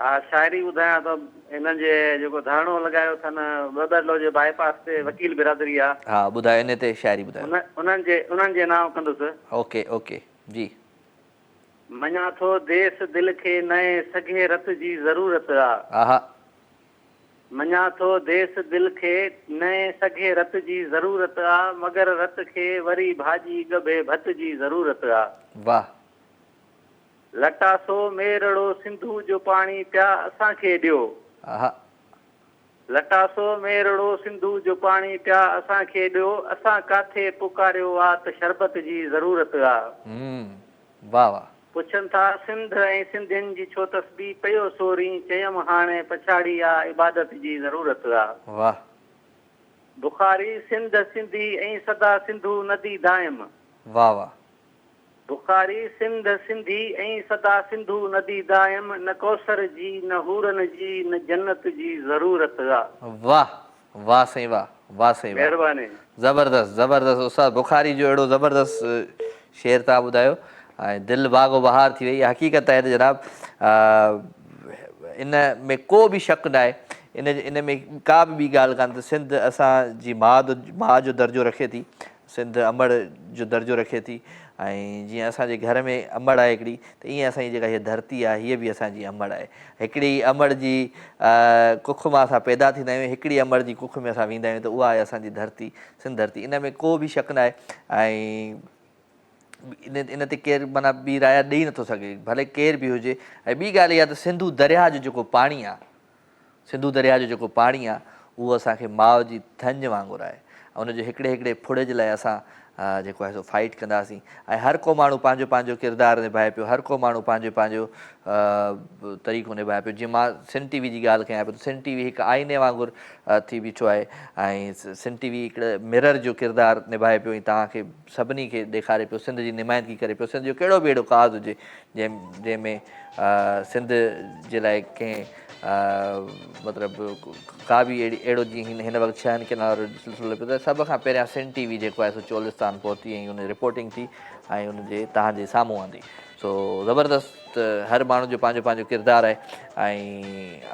हा शाइरी ॿुधायां त हिननि जे जेको धरणो लॻायो अथनि बदलो जे बाईपास ते वकील बिरादरी आहे हा ॿुधायो इन ते शाइरी ॿुधायो उन्हनि जे नाम कंदुसि ओके ओके जी मञा थो देस दिलि खे नए सघे रत जी ज़रूरत आहे हा मञा थो देस दिलि खे नए सघे रत जी ज़रूरत आहे मगर रत खे वरी भाॼी गभे भत जी ज़रूरत आहे वाह लटासो मेरड़ो सिंधू जो पाणी पिया असांखे ॾियो हा लटासो मेरड़ो सिंधू जो पाणी पिया असांखे ॾियो असां काथे पुकारियो आहे त शरबत जी ज़रूरत आहे वाह वाह पुछनि था सिंध ऐं सिंधियुनि जी छो तस्बी पियो सोरी चयमि हाणे पछाड़ी आहे इबादत जी ज़रूरत आहे वाह बुखारी सिंध सिंधी ऐं सदा सिंधू नदी दाइम वाह वाह बुखारी सिंध सिंधी ऐं सदा सिंधू नदी दाइम न कौसर जी न हूरन जी न जन्नत जी ज़रूरत आहे वाह वाह साईं वाह वाह साईं महिरबानी ज़बरदस्त ज़बरदस्त उस्ताद बुखारी जो अहिड़ो ज़बरदस्त शेर तव्हां ॿुधायो ऐं दिलि बाग़ो बहार थी वई हक़ीक़त आहे त जनाब इन में को बि शक न आहे इन में का बि ॿी ॻाल्हि कान त सिंध असांजी माउ जो दर्जो रखे थी सिंध अमड़ जो दर्जो रखे थी ऐं जीअं असांजे घर में अंबड़ आहे हिकिड़ी त ईअं असांजी जेका हीअ धरती आहे हीअ बि असांजी अंबड़ आहे हिकिड़ी अंबड़ जी कुख मां असां पैदा थींदा आहियूं हिकिड़ी अंबड़ जी कुख में असां वेंदा आहियूं त उहा आहे असांजी धरती सिंध धरती इन में को बि शक न आहे ऐं इन ते केरु माना ॿी राय ॾेई नथो सघे भले केरु बि हुजे ऐं ॿी ॻाल्हि इहा त सिंधू दरिया जो जेको पाणी आहे सिंधू दरिया जो जेको पाणी आहे उहो असांखे माउ जी धंज वांगुरु आहे ऐं उनजे हिकिड़े हिकिड़े फुड़ जे लाइ असां जेको आहे सो फाइट कंदासीं ऐं हर को माण्हू पंहिंजो पंहिंजो किरदारु निभाए पियो हर को माण्हू पंहिंजो पंहिंजो तरीक़ो निभाए पियो जीअं मां सिंध टी वी जी ॻाल्हि कयां पियो त सिंध टी वी हिकु आईने वांगुरु थी बीठो आहे ऐं सिंध टी वी हिकिड़े मिरर जो किरदारु निभाए पियो ऐं तव्हांखे सभिनी खे ॾेखारे पियो सिंध जी नुमाइंदगी करे पियो सिंध जो कहिड़ो बि अहिड़ो काज़ हुजे जंहिंमें सिंध जे लाइ कंहिं मतिलबु का बि अहिड़ो जीअं हिन वक़्तु छहनि किनारो सिलसिलो पियो त सभ खां पहिरियां सिंध टी वी जेको आहे सो चोलिस्तान पहुती ऐं हुन रिपोर्टिंग थी ऐं हुनजे तव्हांजे साम्हूं आंदी सो ज़बरदस्त हर माण्हू जो पंहिंजो पंहिंजो किरदारु आहे ऐं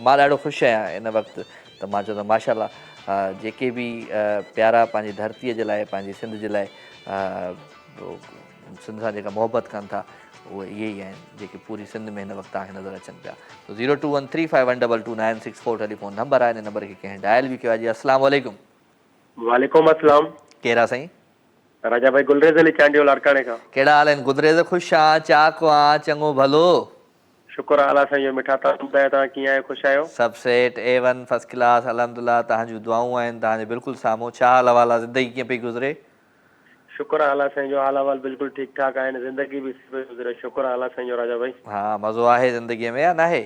मां ॾाढो ख़ुशि आहियां इन वक़्तु त मां चवंदुमि माशाल्लाह जेके बि प्यारा पंहिंजी धरतीअ जे लाइ पंहिंजी सिंध जे लाइ सिंध सां जेका मोहबत कनि था उहे इहे ई आहिनि जेके पूरी सिंध में हिन वक़्तु तव्हांखे नज़र अचनि पिया तो 02135122964 टेलीफोन नंबर आहे हिन नंबर खे कंहिं डायल बि कयो आहे जी अस्सलाम वालेकुम वालेकुम अस्सलाम कहिड़ा साईं राजा भाई गुलरेज अली चांडियो लाड़काणे खां कहिड़ा हाल आहिनि गुदरेज़ ख़ुशि आहियां चाक आहियां चङो भलो शुक्र आला साईं जो मिठा तव्हां ॿुधायो तव्हां कीअं आहियो ख़ुशि आहियो सभु सेट A1 फर्स्ट क्लास अल्हम्दुलिल्लाह तव्हांजूं दुआऊं आहिनि तव्हांजे बिल्कुलु साम्हूं छा हाल अहिवाल आहे ज़िंदगी कीअं पई गुज़रे शुक्र आला साईं जो हाल अहिवाल बिल्कुलु ठीकु ठाक आहिनि ज़िंदगी बि गुज़रे शुक्र आला साईं जो राजा भाई हा मज़ो आहे ज़िंदगीअ में या न आहे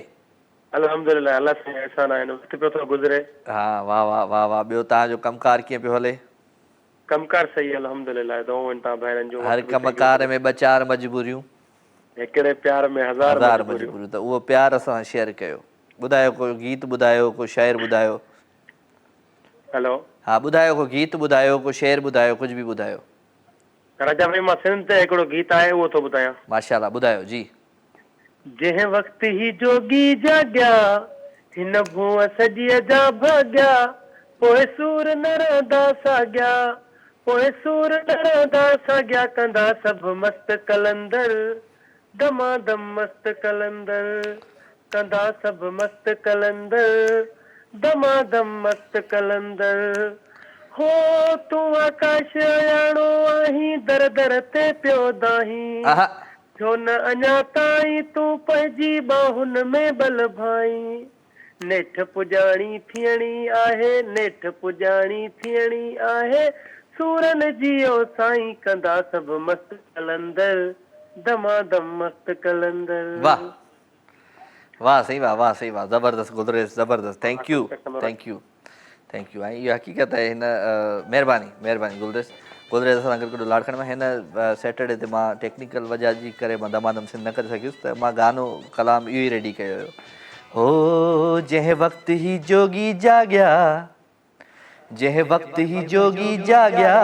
अल्हम्दुलिल्लाह अल्लाह साईं एहसान आहिनि वक़्तु पियो थो गुज़रे हा वाह वाह वाह वाह ॿियो तव्हांजो कमकार कीअं पियो हले कमकार सही अल्हम्दुलिल्लाह दुआऊं आहिनि तव्हां भाइरनि जो हर कमकार में ॿ चारि मजबूरियूं हिकिड़े प्यार में हज़ार मजबूरियूं त उहो प्यार असां शेयर कयो ॿुधायो को गीत ॿुधायो को शेर ॿुधायो हेलो हा ॿुधायो को गीत ॿुधायो को शेर ॿुधायो कुझु बि ॿुधायो राजा भाई मां सिंध ते हिकिड़ो गीत आहे उहो थो ॿुधायां माशाल्लाह ॿुधायो जी जंहिं वक़्तु ही जोगी जाॻिया हिन भूअ सॼीअ जा भाॻिया पोइ सूर न रहंदा साॻिया पोइ सूर न रहंदा साॻिया कंदा सभु मस्त कलंदर दमादम मस्त कलंदर कंदा सभु मस्त कलंदर दमादम मस्त कलंदर हो तूं आकाश अयाणो आहीं दर दर ते पियो दाहीं छो न अञा ताईं तूं पंहिंजी बाहुनि में बल भाई नेठ पुॼाणी थियणी आहे नेठ पुॼाणी थियणी आहे सूरन जियो साईं कंदा सभु मस्त कलंदर दमादम मस्त कलंदर वाह वाह सही वाह सही वाह ज़बरदस्त गुज़रे ज़बरदस्त थैंक यू ऐं इहा हक़ीक़त आहे हिन महिरबानी गुलरेज़ सां गॾु लाड़काणे में हिन सैटरडे ते मां टेक्निकल वजह जी करे मां दमादम सिंध न करे सघियुसि त मां गानो कलाम इहो ई रेडी कयो हुयो हो जंहिं वक़्तु ही जोगी जाॻिया जंहिं वक़्तु ही जोगी जाॻिया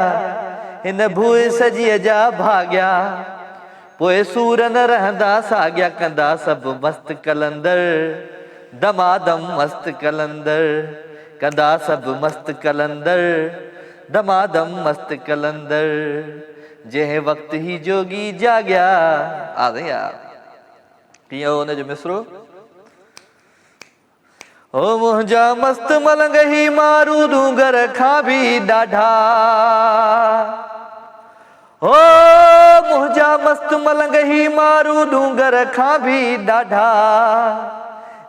हिन भूए सॼीअ जा भाॻिया पोइ सूर न रहंदा साॻिया कंदा सभु मस्त कलंदर दमादम मस्त कलंदर कंदा सभु मस्त कलंदर दमादम मस्त कलंदर जंहिं वक़्तु ही जोगी जाॻिया कीअं हो हुनजो मिसरो हो मुंहिंजा मस्त मलंग ही मारू डूंगर खां बि ॾाढा हो मुंहिंजा मस्त मलंग ही मारू डूंगर खां बि ॾाढा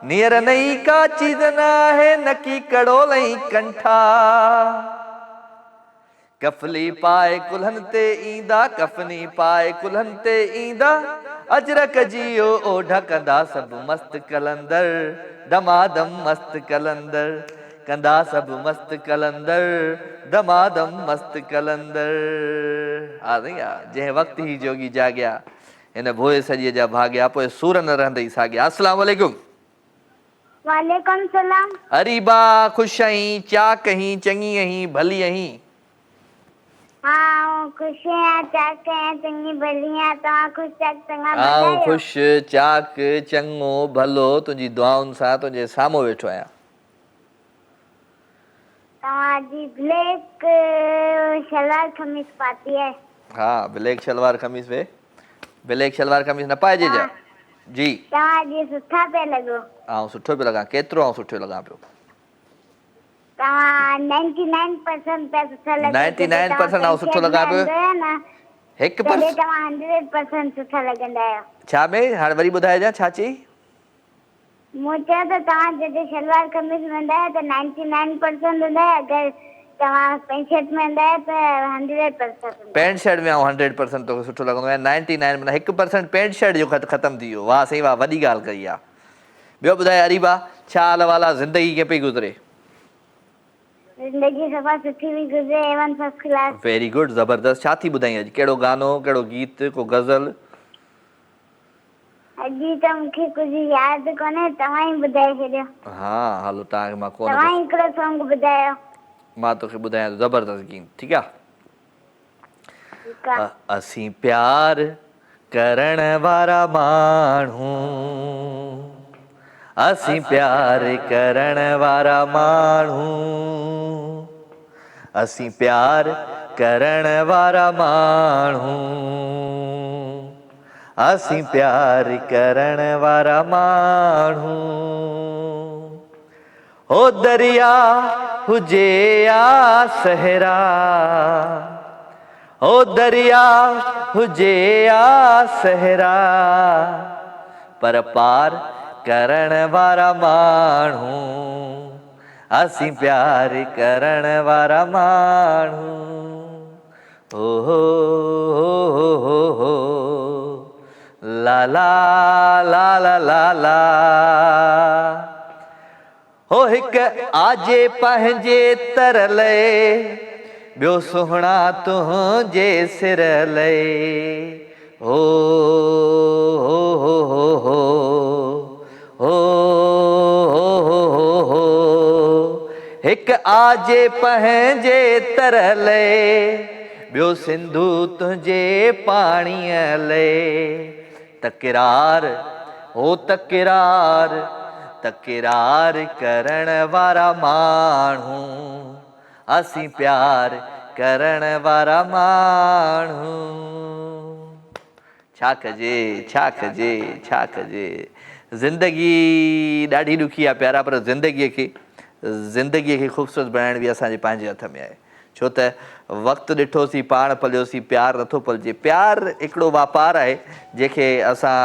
नीर नई का चीज़ न आहे नकी कड़ोलई कंठा कफली पाए कुल्हनि ते ईंदा कफनी पाए कुल्हनि ते ईंदा अजरक जियो ओढ़ कंदा सभु मस्त कलंदर दमादम मस्त कलंदर कंदा सभु मस्त कलंदर दमादम मस्त कलंदर जंहिं वक़्तु ही जोगी जाॻिया हिन भोए सॼीअ जा भाॻिया पोइ सूर न रहंदई साॻिया अस्सलाम वालेकुम वालेकुम सलाम अरीबा ख़ुशि आहीं चाक आहीं चङी आहीं भली आहीं हाँ खुश है चाक है चंगी भली है तो खुश चाक चंगा भला खुश चाक चङो भलो तुंहिंजी दुआउनि सां तुंहिंजे साम्हूं वेठो आहियां तव्हांजी ब्लैक सलवार कमीज पाती है हाँ ब्लैक शलवार कमीज पे ब्लैक शलवार कमीज न पाइजे जा जी तव्हां जी सुठा पिया लॻो ऐं सुठो पियो लॻां केतिरो ऐं सुठो लॻां पियो तव्हां 99% पिया सुठा लॻो 99% ऐं सुठो लॻां पियो न 1% तॾहिं तव्हां 100% सुठा लॻंदा आहियो छा में हाणे वरी ॿुधाइजां छा चई मूं चयो त तव्हां जॾहिं सलवार कमीज़ में हूंदा आहियो त 99% हूंदा आहियो अगरि तव्हां पैंट शर्ट में हूंदा आहियो त 100% पैंट शर्ट में ऐं 100% तोखे सुठो लॻंदो आहे 99 माना 1% पैंट शर्ट जो ख़तमु थी वियो वाह सही वाह वॾी ॻाल्हि कई आहे ॿियो ॿुधाए अरीबा छा हाल वाल आहे ज़िंदगी कीअं पई गुज़रे ज़िंदगी सफ़ा सुठी हुई गुज़रे A1 first class very good ज़बरदस्त छा थी ॿुधाई अॼु कहिड़ो गानो कहिड़ो गीत को गज़ल अॼु त मूंखे कुझु यादि कोन्हे तव्हां ई ॿुधाए छॾियो हा हलो तव्हांखे मां कोन तव्हां ई हिकिड़ो सॉन्ग ॿुधायो मां तोखे ॿुधायां थो ज़बरदस्त गीत ठीकु आहे ठीकु आहे असीं प्यार करण वारा माण्हू असीं प्यार करण वारा माण्हू असीं प्यार करण वारा माण्हू असीं प्यार करण वारा माण्हू हो दरिया हुजे या सहरा हो दरिया हुजे या सहरा पर पार करण वारा माण्हू असीं प्यार करण वारा माण्हू ओ हो ला ला ला ला ला ला हो हिक आजे पंहिंजे तरले ॿियो सुहिणा तुंहिंजे सिर लए हो हिक आजे पंहिंजे तरले ॿियो सिंधू तुंहिंजे पाणीअ लाइ तकरार हो तकरार तकरार करण वारा माण्हू असीं प्यार करण वारा माण्हू छा कजे छा कजे छा कजे ज़िंदगी ॾाढी ॾुखी आहे प्यारा पर ज़िंदगीअ खे ख़ूबसूरत बनाइण बि असांजे पंहिंजे हथ में आहे छो त वक़्तु ॾिठोसीं पाण पलियोसीं प्यार नथो पलिजे प्यार हिकिड़ो वापारु आहे जंहिंखे असां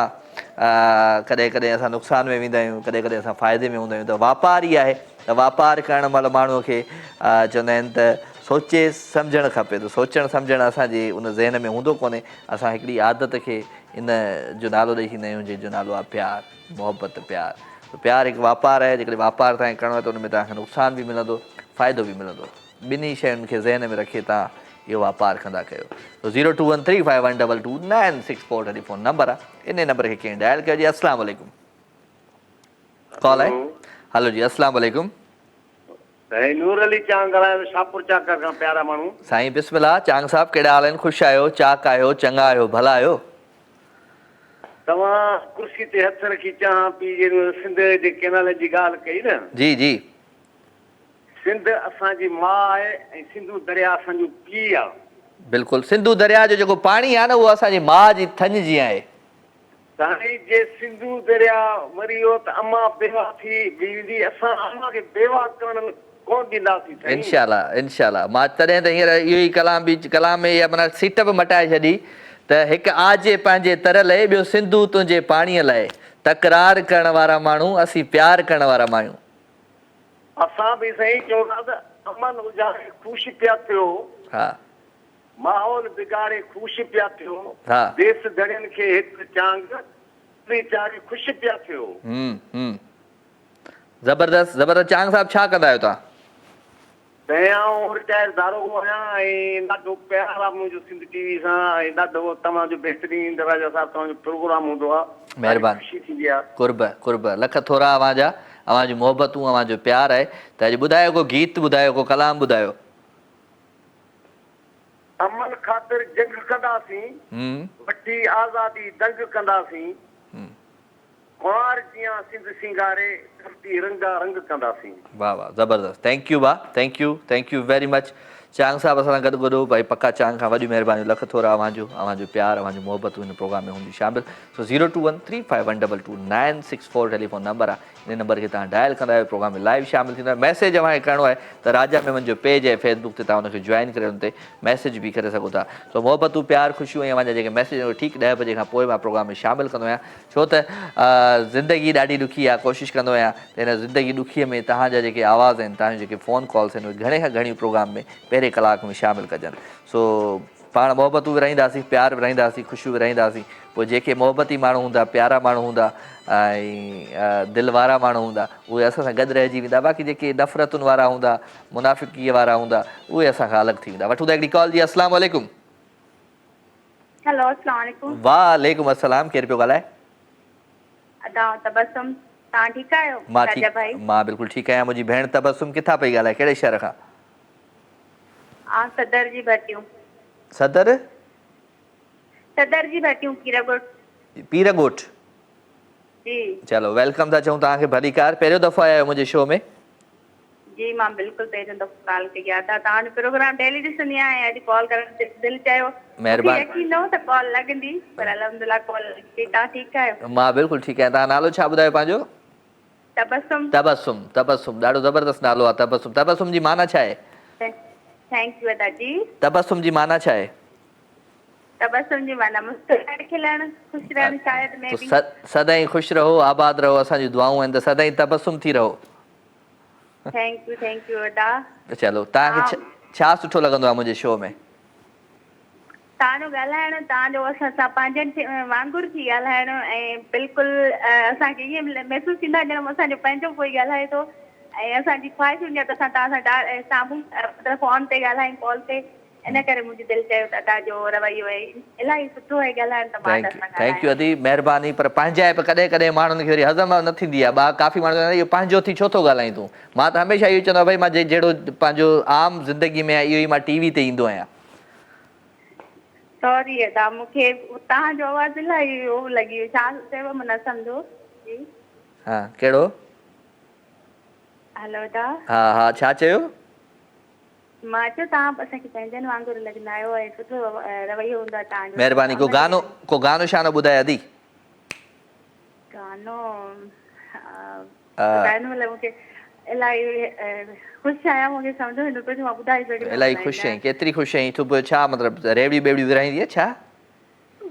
कॾहिं कॾहिं असां नुक़सान में वेंदा आहियूं कॾहिं कॾहिं असां फ़ाइदे में हूंदा आहियूं त वापार ई आहे त वापार करण महिल माण्हूअ खे चवंदा आहिनि त सोचे सम्झणु खपे त सोचणु सम्झणु असांजे उन ज़हन में हूंदो कोन्हे असां हिकिड़ी आदत खे इन जो नालो ॾेई छॾींदा आहियूं जंहिंजो नालो आहे प्यार मोहबत प्यार हिकु वापारु आहे जेकॾहिं वापारु तव्हांखे करिणो आहे त उन में तव्हांखे नुक़सान बि मिलंदो फ़ाइदो बि मिलंदो ॿिन्ही शयुनि खे ज़हन में रखे तव्हां इहो वापारु कंदा कयो 0213512296 टेलीफोन नंबर आहे इन नंबर खे कंहिं डायल कयो जी अस्सलाम वालेकुम कॉल आहे हलो जी अस्सलाम वालेकुम नूर अली चांग ॻाल्हायो शाहपुर चाकर खां प्यारा माण्हू साईं बिस्मिल्लाह चांग साहब कहिड़ा हाल आहिनि ख़ुशि आहियो चाक आहियो चङा आहियो भला आहियो तव्हां कुर्सी ते हथ रखी चाहियां पई सिंध जे केनाल जी ॻाल्हि कई न जी जी सिंध असांजी माउ आहे ऐं सिंधू दरिया असांजो पीउ आहे बिल्कुलु सिंधू दरिया जो जेको पाणी आहे न उहो असांजी माउ जी थञ जी आहे साईं जे सिंधू दरिया मरी वियो त अम्मा बेवा थी वेंदी असां अम्मा खे बेवा करण कोन ॾींदासीं इंशाल्लाह मां तॾहिं त हींअर इहो ई कलाम में इहा माना सीट बि मटाए छॾी त हिकु आजे पंहिंजे तर लाइ ॿियो सिंधू तुंहिंजे पाणीअ लाइ तकरार करण वारा माण्हू असीं प्यार करण वारा माण्हू असां बि साईं चऊं था त अमन हुजारे ख़ुशि पिया थियो हा माहौल बिगाड़े ख़ुशि पिया थियो हा देश दड़ियनि खे हिकु चांग चांग ख़ुशि पिया थियो ज़बरदस्त चांग साहब छा कंदा आहियो तव्हां आउं रिटायर दारोगो आहियां ऐं ॾाढो प्यार आहे मुंहिंजो सिंध टीवी सां ऐं ॾाढो तव्हांजो बहितरीनु दरवाजा साहिबु तव्हांजो प्रोग्राम हूंदो आहे महिरबानी ख़ुशी थींदी आहे कुर्ब लख थोरा अवांजी मोहबतूं अवांजो प्यार आहे त अॼु ॿुधायो को गीत ॿुधायो को कलाम ॿुधायो अमन ख़ातिर जंग कंदासीं वठी आज़ादी दंग कंदासीं कुंवार जीअं सिंध सिंगारे धरती रंगा रंग कंदासीं वाह ज़बरदस्त thank you thank you very much Chang sahab असां सां गॾु भाई पक्का चांग खां वॾियूं महिरबानी लख थोरा अवांजो प्यार अवांजो मोहबतूं हिन प्रोग्राम में हूंदियूं शामिल। सो 02135122964 टेलीफोन नंबर आहे, इन नंबर खे तव्हां डायल कंदा आहियो, प्रोग्राम में लाइव शामिल थींदा आहियो। मैसेज अव्हांखे करिणो आहे त राजा मेमन जो पेज आहे फेसबुक ते, तव्हां हुनखे जॉइन करे हुन ते मैसेज बि करे सघो था। सो मोहबतूं प्यार ख़ुशियूं ऐं अव्हांजा जेके मैसेज ठीकु 10 बजे खां पोइ मां प्रोग्राम में शामिल कंदो आहियां, छो त ज़िंदगी ॾाढी ॾुखी आहे। कोशिशि कंदो आहियां त हिन ज़िंदगी ॾुखीअ में तव्हांजा जेके आवाज़ आहिनि, तव्हांजो जेके फ़ोन कॉल्स आहिनि, उहे घणे खां घणी प्रोग्राम में पहिरें कलाक में शामिल कजनि। सो पाण मोहबतूं विरहाईंदासीं, प्यार विरहाईंदासीं, ख़ुशियूं विरहाईंदासीं। पोइ जेके मोहबती माण्हू हूंदा, प्यारा माण्हू हूंदा ऐं दिलि वारा माण्हू हूंदा, उहे असां सां गॾु रहिजी वेंदा। बाक़ी जेके नफ़रतुनि वारा हूंदा, मुनाफ़िक़ीअ वारा हूंदा, उहे असां खां अलॻि थी वेंदा। वठूं था हिकिड़ी कॉल जी। अस्सलाम वालेकुम। हेलो, अस्सलाम वालेकुम। वालेकुम अस्सलाम। केरु पियो ॻाल्हाए? अदा तबस्सुम। तव्हां ठीकु आहियो? मां बिल्कुलु ठीकु आहियां। मुंहिंजी भेण तबस्सुम किथां पई ॻाल्हाए, कहिड़े शहर खां? सदर जी भटियूं। सदर जी भटियूं, पीरगोट जी। चलो वेलकम था चऊं तव्हांखे भलीकार। पहिरियों दफ़ो आया आहियो मुंहिंजे शो में? जी, मां बिल्कुलु पहिरियों दफ़ो कॉल कई आहे। तव्हांजो प्रोग्राम डेली ॾिसंदी आहियां, अॼु कॉल करण दिलि चयो। महिरबानी। यकीन न हो त कॉल लॻंदी, पर अल्हम्दुलिल्लाह कॉल लॻी। तव्हां ठीकु आहियो? मां बिल्कुलु ठीकु आहियां। तव्हां नालो छा ॿुधायो पंहिंजो? तबस्सुम। तबस्सुम ॾाढो ज़बरदस्त नालो आहे। तबस्सुम जी माना छा आहे? थैंक यू अदा जी। तबस्सुम जी माना छा आहे? तबस्सुम जी माना मुस्कुराइण, खिलण, ख़ुशि रहण। शायदि में बि सदाईं ख़ुशि रहो, आबाद रहो, असांजी दुआऊं आहिनि त सदाईं तबस्सुम थी रहो। थैंक यू अदा। चलो, तव्हांखे छा सुठो लॻंदो आहे मुंहिंजे शो में? तव्हांजो ॻाल्हाइण, तव्हांजो असां सां पंहिंजनि वांगुरु थी ॻाल्हाइण, ऐं बिल्कुलु असांखे ईअं महसूसु थींदो आहे ॼण असांजो पंहिंजो कोई ॻाल्हाए थो। ऐं असांजी ख़्वाहिश हूंदी आहे त असां तव्हां सां साम्हूं फ़ोन ते ॻाल्हायूं, कॉल ते। इन करे मुंहिंजी दिलि चयो त तव्हांजो रवैयो आहे इलाही सुठो आहे ॻाल्हाइण, त मां थैंक यू अदी, महिरबानी। पर पंहिंजाइप कॾहिं कॾहिं माण्हुनि खे वरी हज़म न थींदी आहे। काफ़ी माण्हू चवंदा इहो पंहिंजो थी छो थो ॻाल्हाईं तूं। मां त हमेशह इहो चवंदो आहियां भई मां जहिड़ो पंहिंजो आम ज़िंदगी में आहे इहो ई मां टीवी ते ईंदो आहियां। सॉरी अदा, मूंखे तव्हांजो आवाज़ इलाही उहो लॻी, छा चयो न सम्झो जी। हा, कहिड़ो? हेलो अदा। हा, छा चयो? मां चयो तव्हां असांखे पंहिंजनि वांगुरु लॻंदा आहियो ऐं सुठो रवैयो हूंदो आहे तव्हांजो। महिरबानी। को गानो शानो ॿुधाए अदी? गानो ॻाइण महिल मूंखे इलाही ख़ुशि आहियां, मूंखे सम्झ में नथो अचे मां ॿुधाए सघां। इलाही ख़ुशि आहीं? केतिरी ख़ुशि आहीं? तूं छा मतिलबु रेवड़ी बेवड़ी विरहाईंदी आहे छा?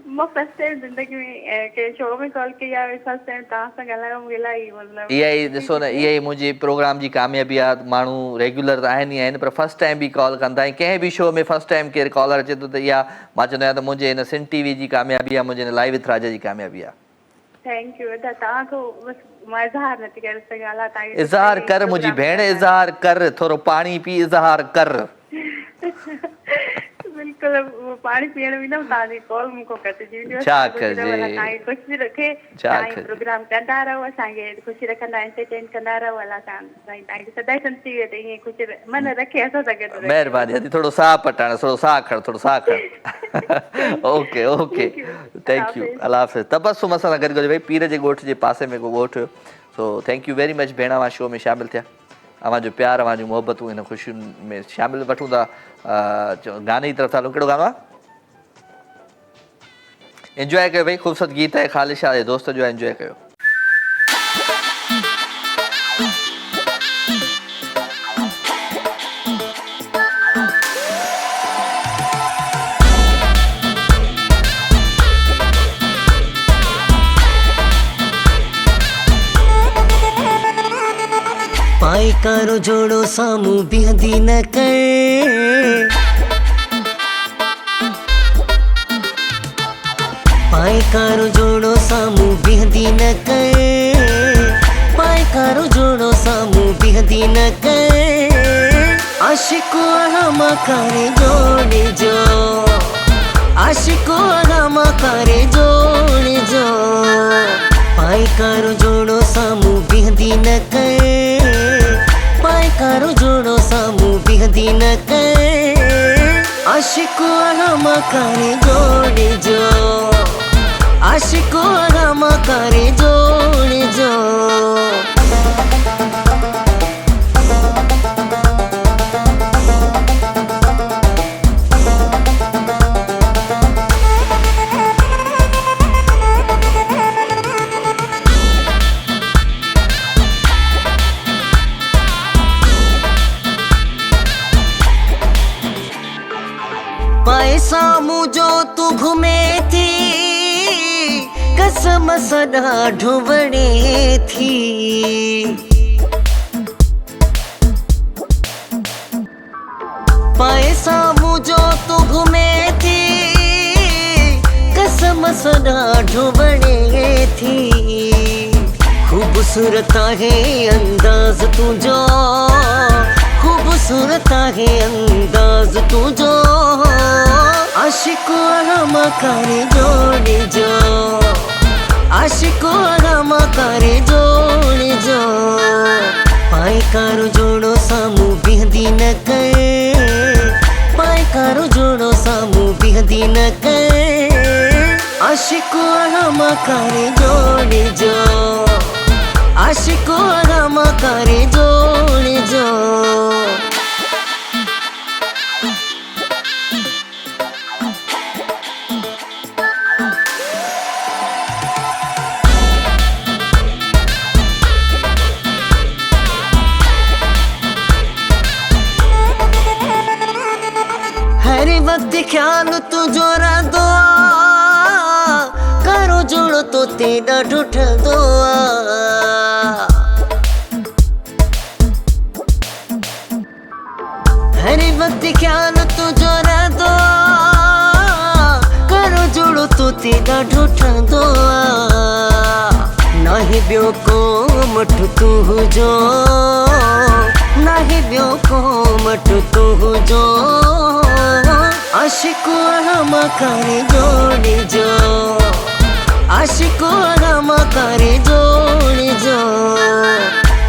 मां फर्स्ट टाइम ज़िंदगी में के शो में कॉल कई आहे, फर्स्ट टाइम तव्हां सां ॻाल्हायो, मूंखे इलाही मतिलबु इहा ई ॾिसो न, इहा ई मुंहिंजे प्रोग्राम जी कामयाबी आहे। माण्हू रेगुलर त आहिनि ई आहिनि, पर फर्स्ट टाइम बि कॉल कंदा आहिनि। कंहिं बि शो में फर्स्ट टाइम केरु कॉलर अचे थो त इहा मां चवंदो आहियां त मुंहिंजे हिन सिंध टीवी जी कामयाबी आहे, मुंहिंजे हिन लाइव विथ राजा जी कामयाबी आहे। थैंक यू अदा। तव्हांखो बसि मां इज़हार नथी करे सघां। अलाह तव्हांखे इज़हार कर मुंहिंजी भेण, इज़हार कर। थोरो पाणी पी, इज़हार कर। बिल्कुलु पाणी पीअण वेंदमि, तव्हांजी कॉल मूंखां कटिजी वेंदी। छा कजे, तव्हांखे ख़ुशि रखे, तव्हां प्रोग्राम कंदा रहो, असांखे ख़ुशि रखंदा, एंटरटेन कंदा रहो। अलाह तव्हांखे सदाईं संती हुए त ईअं ख़ुशि मन रखे असां सां गॾु। महिरबानी अदी, थोरो साह पटाइण, थोरो साह खण, थोरो साह खण। Okay thank U. अल्लाह हाफ़िज़। तबस्सुम असां सां गॾु गॾु भई पीर जे ॻोठ जे पासे में को ॻोठ हुयो। So thank you very much भेण, मां शो में शामिलु थिया। अवांजो प्यार, अवांजूं मोहबतूं हिन ख़ुशियुनि में शामिलु। वठूं था गाने जी तरफ़ था हलूं। कहिड़ो गानो आहे? एंजॉय कयो भई, ख़ूबसूरत गीत आहे, ख़ालिशा जे दोस्त जो आहे, एंजॉय कयो। पाए कारो जोड़ो सामू बिहदी न कर, पाए कारो जोड़ो सामू बिहदी न कर, पाए कारो जोड़ो सामू बिहदी न कर। आशिको हम करे जोड़ जो, आशिको हम करे जोड़ जो, पाए कारो जोड़ो सामू बिहदी न कर, पाए कारो जोड़ो सामू बिहदी न कर। आशिको हम करे जोड़ जो, आशिको हम करे जोड़ जो। सदा ढूंढने थी। पाए सामू जो तू घूमे थी, कसम सदा ढूंढने थी। खूबसूरत है अंदाज तुझो, खूबसूरत है अंदाज तुझो। आशिको हम करे जोड़ जो, आशिको हम करे जोड़ जो। पाए कारो जोड़ो सामू बिहदी न कर, पाए कारो जोड़ो सामू बिहदी न कर। आशिको हम करे जोड़ जो, आशिको हम करे जोड़ जो। हर वक्त ख्याल तुझो रंदो आ, करो जोड़ो तो तेरा ढूंढंदो आ। हर वक्त ख्याल तुझो रंदो आ, करो जोड़ो तो तेरा ढूंढंदो आ। नाही ॿियो को मठ तू हुजो, नाही ॿियो को मठ तू हुजो। आशिको हम करे जोड़ जो, आशिको हम करे जोड़ जो।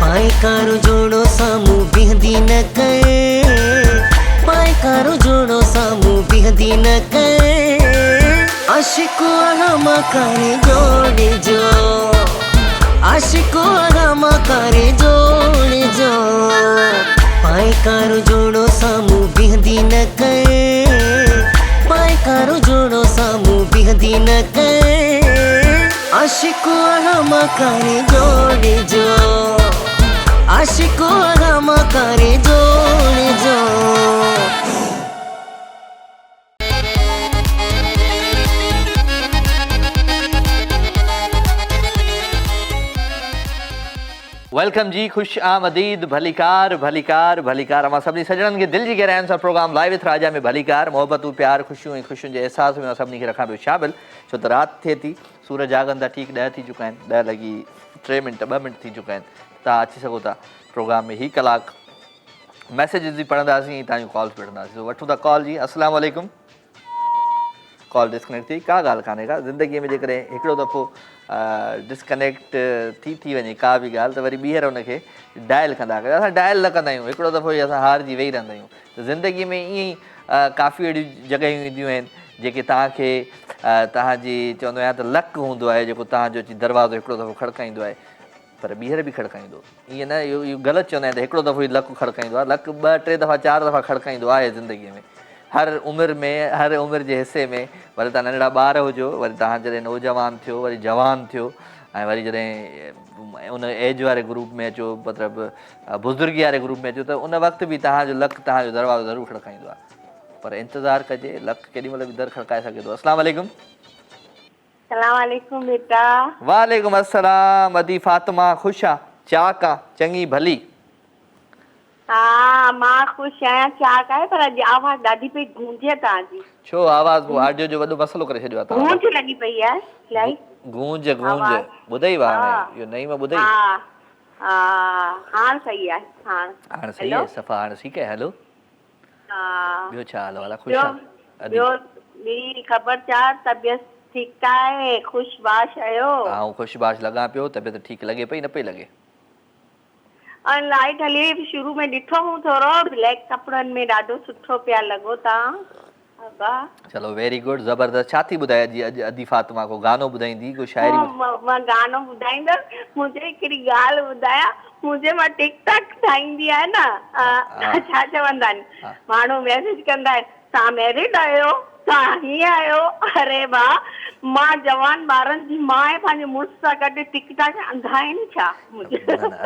पाए कारो जोड़ो सामू बिहदी न कर, पाए कारो जोड़ो सामू बिहदी न कर। आशिको हम करे जोड़ जो, आशिको हम करे जोड़ जो। पाए कारो जोड़ो सामू बिहदी न कर, पाए कारो जोड़ो सामू बिहदी न कर। आशिको हम करे जोड़ जो, आशिको हम करे जोड़ जो। वेलकम जी, खुश आमदीद, भलीकार भलीकार भलीकार। अमां सभिनी सजणनि खे दिलि जी गहराइनि सां प्रोग्राम लाइव विथ राजा में भलीकार। मोहबतूं प्यार ख़ुशियूं ऐं ख़ुशियुनि जे अहसास में सभिनी खे रखां पियो शामिल। छो त राति थिए थी, सूरज जागनि था, ठीक 10 थी चुका आहिनि, 10 लॻी 3 मिंट 2 मिंट थी चुका आहिनि। तव्हां अची सघो था प्रोग्राम में। ही कलाक मैसेजिस बि पढ़ंदासीं, तव्हांजूं कॉल्स बि वठंदासीं। वठूं था कॉल जी। अस्सलाम वालेकुम। कॉल डिस्कनेक्ट थी, का ॻाल्हि कान्हे का। ज़िंदगीअ में जेकॾहिं हिकिड़ो दफ़ो डिस्कनेक्ट थी वञे का बि ॻाल्हि, त वरी ॿीहर हुनखे डायल कंदा कयो। असां डायल न कंदा आहियूं, हिकिड़ो दफ़ो ई असां हारजी वेही रहंदा आहियूं। त ज़िंदगीअ में ईअं ई काफ़ी अहिड़ियूं जॻहियूं ईंदियूं आहिनि जेके तव्हांखे तव्हांजी चवंदो आहियां त लक हूंदो आहे, जेको तव्हांजो अची दरवाज़ो हिकिड़ो दफ़ो खड़काईंदो आहे पर ॿीहर बि खड़काईंदो। ईअं न, इहो ग़लति चवंदा आहिनि त हिकिड़ो दफ़ो ई लक खड़काईंदो आहे। लक 2-3 दफ़ा 4 दफ़ा खड़काईंदो आहे ज़िंदगीअ में। हर उमिरि में, हर उमिरि जे हिसे में, वरी तव्हां नंढड़ा ॿार हुजो, वरी तव्हां जॾहिं नौजवान थियो, वरी जवान थियो, ऐं वरी जॾहिं उन एज वारे ग्रुप में अचो, मतिलबु बुज़ुर्गी वारे ग्रुप में अचो, त उन वक़्तु बि तव्हांजो लक तव्हांजो दरवाज़ो ज़रूरु खड़काईंदो आहे। पर इंतज़ारु कजे, लक केॾी महिल बि दर खड़काए सघे थो। अस्सलाम वालेकुम। सलाम वालेकुम बेटा। वालेकुम अस्सलाम। अदी फातिमा ख़ुशि आहे? चाक आहे? चङी भली? हाँ, मां ख़ुशि आहियां। चाक आहे, पर अॼु आवाज़ ॾाढी पई गूंजे तव्हांजी। छो आवाज़ ऑडियो जो वॾो मसइलो करे छॾियो आहे तव्हां? गूंज लॻी पई आहे इलाही। गूंज ॿुधई वा हाणे? इहो नई में ॿुधई? हा हा, हाणे सही आहे। हाणे सही आहे, सफ़ा हाणे ठीकु आहे। हलो, हा, ॿियो छा हाल आहे? ख़ुशि आहे? ॿियो ॿी ख़बर छा? तबियत ठीकु आहे? ख़ुशबाश आहियो? आउं ख़ुशबाश लॻां पियो। तबियत ठीकु लॻे पई, न पई लॻे? लाइट हली, शुरू में ॾिठो हूं थोरो, ब्लैक कपिड़नि में ॾाढो सुठो पिया लॻो तव्हां। चलो वेरी गुड, ज़बरदस्त। छा थी ॿुधाए अॼु अदी फातिमा? को गानो ॿुधाईंदी, को शाइरी? मां गानो ॿुधाईंदसि। मुंहिंजे हिकिड़ी ॻाल्हि ॿुधायां, मुंहिंजे मां टिकटॉक ठाहींदी आहे न, छा चवंदा आहिनि माण्हू मैसेज कंदा आहिनि, तव्हां मैरिड आहियो, तव्हां हीअं आहियो। अरे वाह, मां जवान ॿारनि जी मां आहे, पंहिंजे मुड़ुस सां गॾु टिकटॉक अंधा आहिनि छा?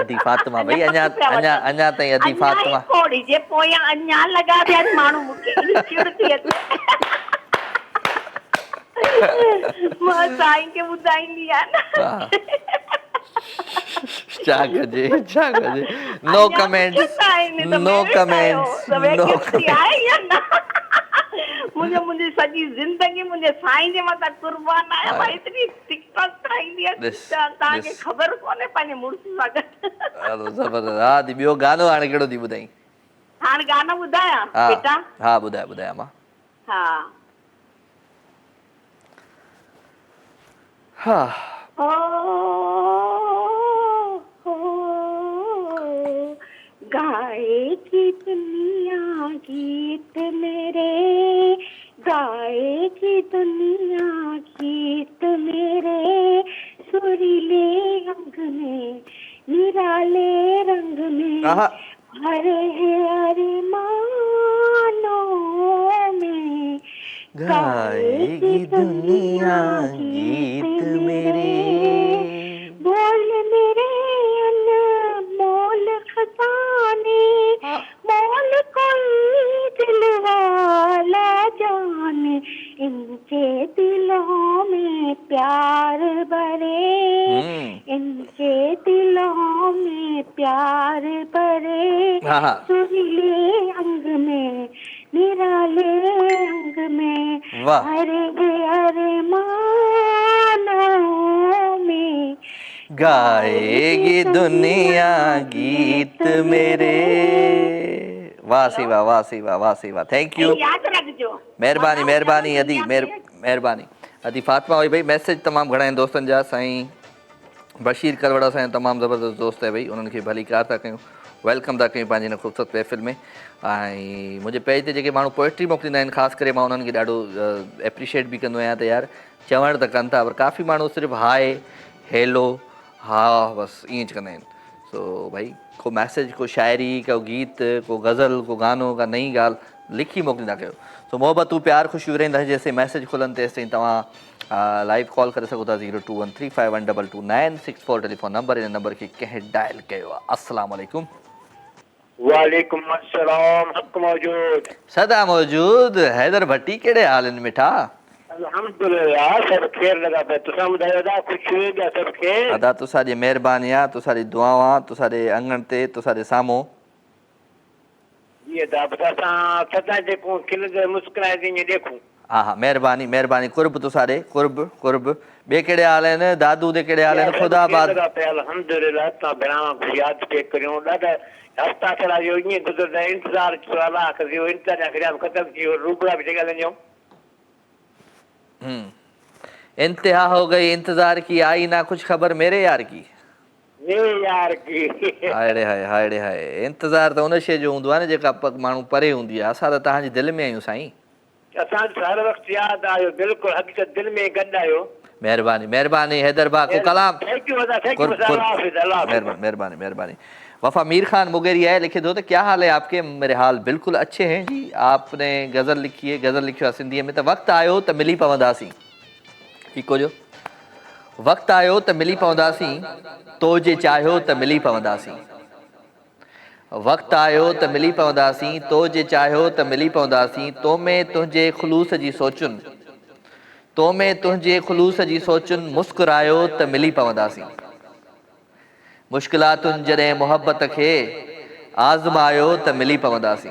अदी फातिमा भई, अञा ताईं अदी फातिमा थोड़ी जे पोयां अञा लॻा पिया आहिनि माण्हू। मूंखे चिड़ थी अचे। मां साईं खे ॿुधाईंदी आहियां हा। न छा कजे छा कजे नो कमेंट्स नो कमेंट्स नो मुंहिंजी सॼी ज़िंदगी मुंहिंजे साईं जे मथां कुर्बान आहियां मां एतिरी टिकटॉक ठाहींदी आहियां तव्हांखे ख़बर कोन्हे पंहिंजे मुड़ुस सां गॾु हलो ज़बरदस्त हा दी ॿियो गानो हाणे कहिड़ो थी ॿुधाई हाणे गानो ॿुधायां हा बेटा हा ॿुधाए मां हा हा ओ गाएगी दुनिया गीत मेरे गाएगी दुनिया गीत मेरे सुरीले रंग में निराले रंग में आहा हरे हरे मानो में गाएगी दुनिया गीत मेरे बोल मेरे अनमोल खजाने मोल कोई दिल वाला जाने इनके दिलों में प्यार भरे इनके दिलों में प्यार भरे हाँ सुरीले अंग में निराले अंग में वाह हरे हरे मानो में गाएगी दुनिया गीत मेरे वाह सी वाह वाह सी वाह वाह सी वाह थैंक यू याद रखजो महिरबानी महिरबानी अदी महिरबानी अदी फातिमा हुई भाई मैसेज तमामु घणा आहिनि दोस्तनि जा साईं बशीर करवड़ा साईं तमामु ज़बरदस्त दोस्त आहे भाई उन्हनि खे भली कार था कयूं वेलकम था कयूं पंहिंजी हिन ख़ूबसूरत महफ़िल में ऐं मुंहिंजे पेज ते जेके माण्हू पोएट्री मोकिलींदा आहिनि ख़ासि करे मां उन्हनि खे ॾाढो एप्रिशिएट बि कंदो आहियां त यार चवण त कनि था पर काफ़ी माण्हू सिर्फ़ु हाय हेलो हा बसि ईअं कंदा आहिनि सो भाई को मैसेज को शाइरी को गीत को गज़ल को गानो का नई ॻाल्हि लिखी मोकिलींदा कयो सो मोहबतूं प्यार ख़ुशियूं रहंदा जेसिताईं मैसेज खुलनि तेसिताईं तव्हां लाइव कॉल करे सघो था 02135122964 टेलीफोन नंबर इन नंबर खे कंहिं डायल कयो आहे अस्सलाम वालेकुम वालेकुम अस्सलाम हक़ मौजूद सदा मौजूद हैदर भट्टी कहिड़े हाल आहिनि मिठा अल्हम्दुलिल्लाह सब खैर लगा पे तुसा ॿुधायो दा कुछ हुएगा सब खैर अदा तुसांजी महिरबानी आहे तुसांजी दुआवां तुसांजे अंगण ते तुसांजे साम्हूं ये दा असां सदा जेको खिलंदे मुस्कुराए ईअं देखूं हा हा महिरबानी महिरबानी कुर्ब तुसांजे कुर्ब ॿिए कहिड़े हाल आहिनि दादू दे कहिड़े हाल आहिनि ख़ुदा बाद अल्हम्दुलिल्लाह तव्हां भेण खे यादि पे करियो ॾाढा हफ़्ता थोरा इहो ईअं गुज़रंदा इंतज़ार सलाह कयो इंतज़ार ख़त्म थी वियो रूबड़ा बि ॻाल्हायूं इंतहा हो गई इंतजार की आई ना कुछ खबर मेरे यार की यार की हाय हाय हाय इंतजार त उन शइ जो हूंदो आहे न जेका माण्हू परे हूंदी आहे असां त तव्हांजी दिलि में आहियूं साईं असां हर वक़्तु यादि आयो बिल्कुलु हक़ीक़त दिलि में गॾु आयो महिरबानी महिरबानी हैदर बा को कलाम थैंक यू महिरबानी महिरबानी वफा मीर खान मुगेरी है लिखे दो तो क्या हाल है आपके मेरे हाल बिल्कुल अच्छे हैं जी आपने गज़ल लिखी है गज़ल लिखियो आहे सिंधीअ में त वक़्तु आयो त मिली पवंदासीं इको जो वक़्तु आयो त मिली पवंदासीं तो जे चाहियो त मिली पवंदासीं वक़्तु आयो त मिली पवंदासीं तो जे चाहियो त मिली पवंदासीं तो में तुंहिंजे ख़ुलूस जी सोचुनि तो में तुंहिंजे ख़ुलूस जी सोचुनि मुस्कुरायो त मिली पवंदासीं मुश्किलातुनि जॾहिं मोहब्बत खे आज़मायो त मिली पवंदासीं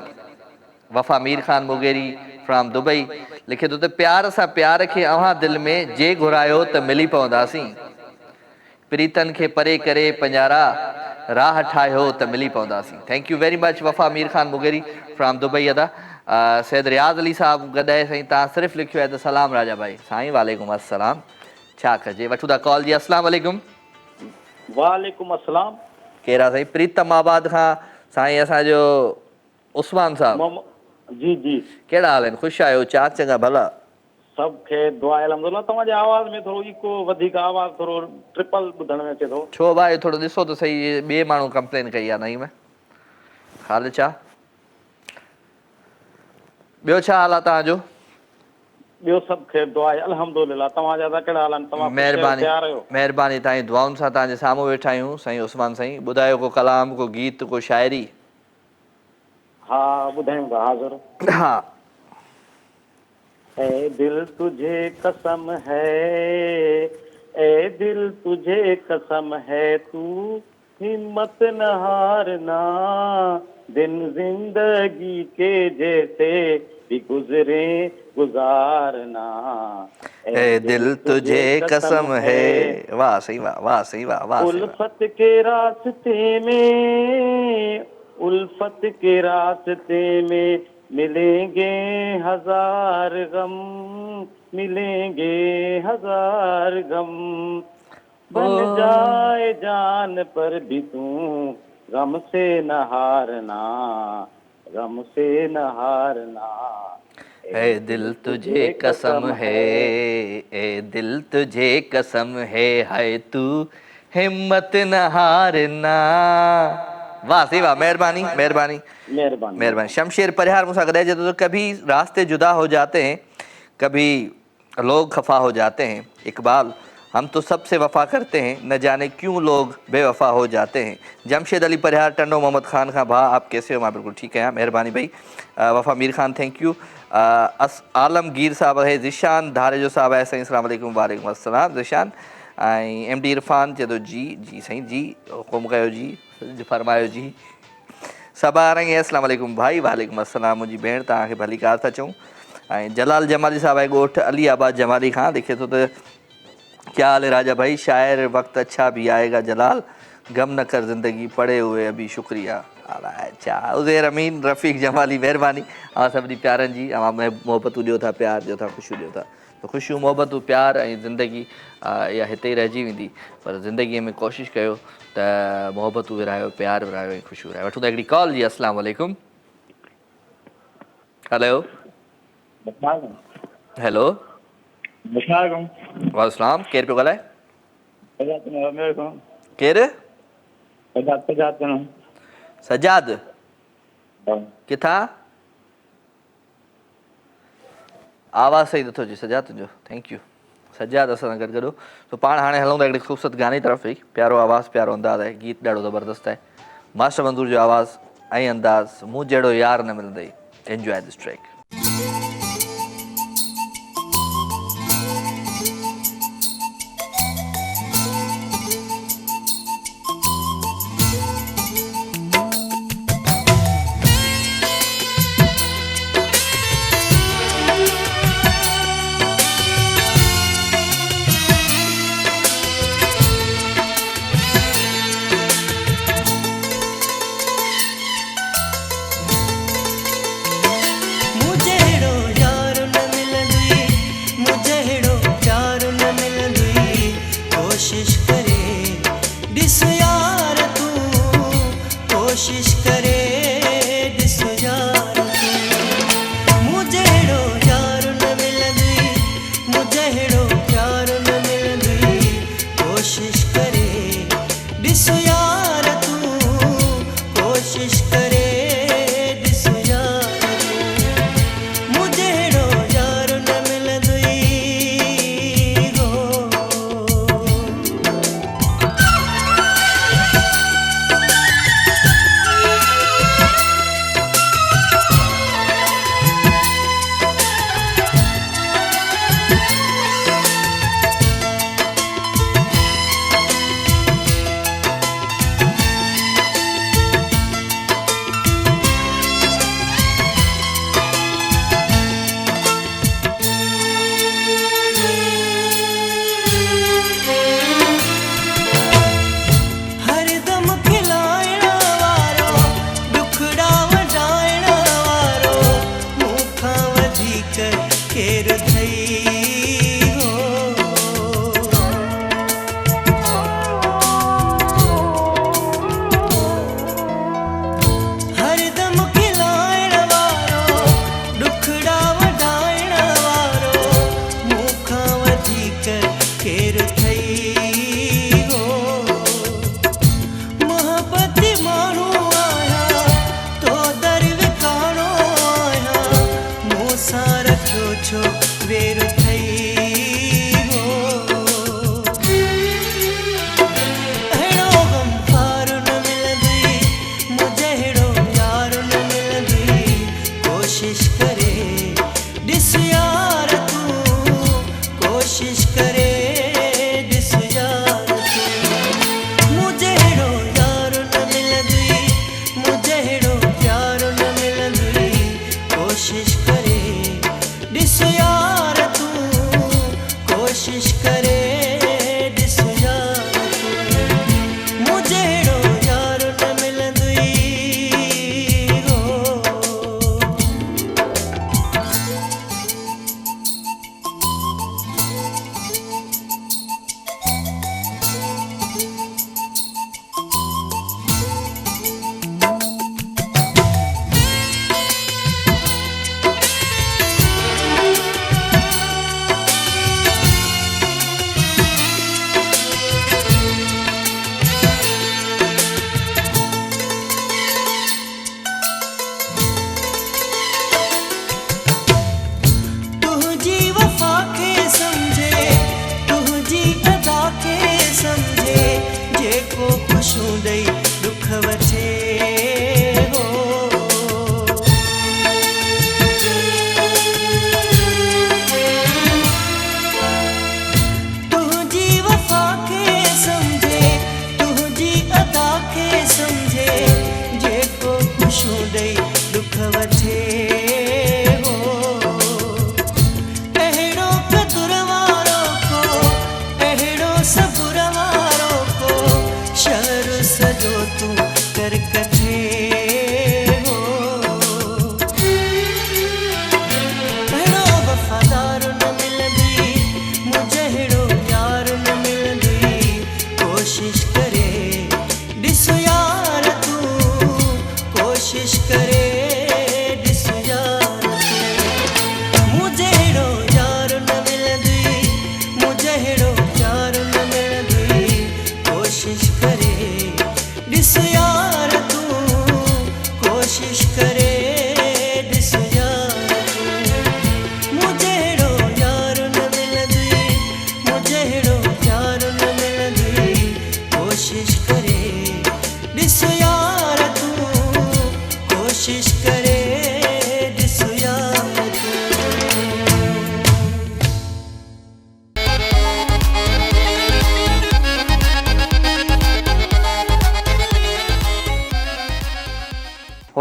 वफ़ा मीर खान मुगेरी फ्रॉम दुबई लिखे थो त प्यार सां प्यार खे अव्हां दिलि में जे घुरायो त मिली पवंदासीं प्रीतनि खे परे करे पंजारा राह ठाहियो त मिली पवंदासीं thank you very much Wafa Mir Khan Mugheri from Dubai अदा सैद रियाज़ अली साहब गॾु आहे साईं तव्हां सिर्फ़ु लिखियो आहे त सलाम राजा भाई साईं वालेकुम अस्सलाम छा कजे वठूं था कॉल जी अस्सलाम वालेकुम वालेकुम अस्सलाम कहिड़ा साईं प्रीतम आबाद खां साईं असांजो उस्मान साहब जी जी कहिड़ा हाल आहिनि ख़ुशि आहियो चाक चङा भला सभु खे दुआ अल्हम्दुलिल्लाह तव्हांजे आवाज़ में थोरो इको वधीक आवाज़ थोरो ट्रिपल ॿुधण में अचे थो छो भाई थोरो ॾिसो त सही ॿिए माण्हू कंप्लेन कई आहे नई में हाल छा ॿियो छा हाल आहे तव्हांजो ॿियो सभु खे दुआ अल्हम्दुलिल्लाह तव्हांजा त कहिड़ा हाल आहिनि तव्हां महिरबानी तयार आहियो महिरबानी तव्हांजी दुआउनि सां तव्हांजे साम्हूं वेठा आहियूं साईं उस्मान साईं ॿुधायो को कलाम को गीत को शाइरी हा ॿुधायूं था हाज़ुर हा ए दिल तुझे कसम है, ए दिल तुझे कसम है, तू हिम्मत न हारना, दिन जिंदगी के जैसे भी गुजरे गुजारना। ए दिल तुझे कसम है। वाह सही, वाह वाह सही, वाह वाह सही, वाह। उल्फत के रास्ते में, उल्फत के रास्ते में मिलेंगे हजार गम, मिलेंगे हजार गम। बन जाए जान पर भी तू गम से न हारना, गम से न हारना। ए दिल तुझे कसम है, ए दिल तुझे कसम है तू हिम्मत न हारना। वाह सही, वाह, मेहरबानी मेहरबानी मेहरबानी मेहरबानी। शमशेर परिहार मूंसां गॾाइजे थो। तो कभी रास्ते जुदा हो जाते हैं, कभी लोग खफा हो जाते हैं। इकबाल, हम तो सबसे वफा करते हैं, न जाने क्यों लोग बेवफा हो जाते हैं। जमशेद अली परिहार टंडो मोहम्मद खान खां, भा आप कैसे हो? मां बिल्कुल ठीक है, मेहरबानी भाई। वफ़ा मीर खान, थैंक यू। आलमगीर साहब है, ज़िशान धारे जो साहब है, साईं अस्सलाम वालेकुम। वालेकुम अस्सलाम ज़िशान। ऐं एम डी इरफान चए थो जी जी साईं जी, हुकुम कयो जी, फरमायो जी। सबा रंग अस्सलाम वालेकुम भाई। वालेकुम अस्सलाम मुंहिंजी भेण, तव्हांखे भली कार था चऊं। ऐं जलाल जमाली साहब आहे, ॻोठ अली आबाद जमाली खां, लिखे थो त क्या हाल है राजा भाई, शायर वक्त अच्छा भी आएगा जलाल, गम न कर ज़िंदगी पड़े हुए अभी शुक्रिया। अच्छा उज़ैर अमीन रफ़ीक जमाली, मेहरबानी। सभिनी प्यारनि जी, मोहबतूं ॾियो था, प्यार ॾियो था, ख़ुशियूं ॾियो था। तो ख़ुशियूं मोहबतूं प्यार ऐं ज़िंदगी इहा हिते ई रहिजी वेंदी, पर ज़िंदगीअ में कोशिशि कयो त मोहबतूं विरायो, प्यार विरायो ऐं ख़ुशियूं विरायो। वठूं था हिकिड़ी कॉल जी। अस्सलाम वालेकुम। हेलो हेलो, वालेकुम, केरु पियो ॻाल्हाए? केरु? सजाद, किथां? आवाज़ सही नथो अचे सजाद तुंहिंजो, थैंक यू। सजाद असां सां गॾु गॾो। तो पाण हाणे हलूं था हिकिड़ी ख़ूबसूरत गाने तरफ़ ई। प्यारो आवाज़ु, प्यारो अंदाज़ आहे, गीत ॾाढो ज़बरदस्त आहे। मास्टर मंज़ूर जो आवाज़ ऐं अंदाज़, मूं जहिड़ो यार न मिलंदई। Enjoy this track. मूं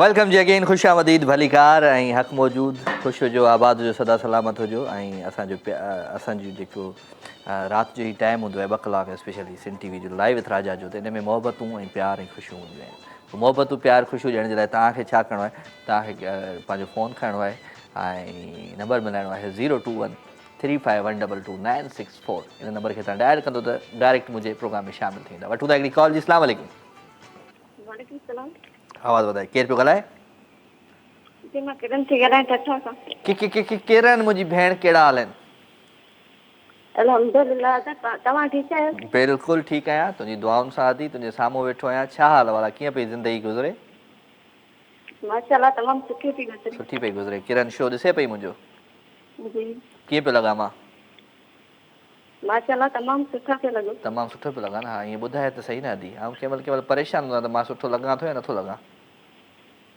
वेलकम जी अगेन, ख़ुशि आमदीद, भलीकार ऐं हक़ मौजूद, ख़ुशि हुजो, आबाद हुजो, सदा सलामत हुजो। ऐं असांजो जेको राति जो ही टाइम हूंदो आहे 2 कलाक स्पेशली सिंध टीवी जो लाइव विथ राजा जो, त इन में मोहबतूं ऐं प्यार ऐं ख़ुशियूं हूंदियूं आहिनि। मोहबतूं प्यार ख़ुशियूं ॾियण जे लाइ तव्हांखे छा करिणो आहे, तव्हांखे पंहिंजो फ़ोन खणणो आहे ऐं नंबर मिलाइणो आहे 02135122964। इन नंबर खे तव्हां डायल कंदो त डायरेक्ट मुंहिंजे प्रोग्राम में शामिलु थींदा। वठूं था हिकिड़ी कॉल जी। अस्सलाम वालेकुम। वालेकुम सलाम आवाज़ वधाए, केरु पियो ॻाल्हाए? जी मां किरण थी ॻाल्हायां टठा सां। केरु आहिनि मुंहिंजी भेण, कहिड़ा हाल आहिनि? अल्हम्दुलिल्लाह, तव्हां ठीकु आहियो? बिल्कुलु ठीकु आहियां, तुंहिंजी दुआउनि सां आदि, तुंहिंजे साम्हूं वेठो आहियां। छा हाल वाला, कीअं पई ज़िंदगी गुज़रे? माशाअल्लाह तमामु सुठी थी गुज़रे। सुठी पई गुज़रे। किरण शो ॾिसे पई मुंहिंजो? जी कीअं पियो लॻा मां? माशाअल्लाह तमामु सुठा पिया लॻो। तमामु सुठो पियो लॻा न। हा, ईअं ॿुधाए त सही न आदि, ऐं कंहिं महिल परेशान हूंदो आहे त मां सुठो लॻां थो या नथो लॻां?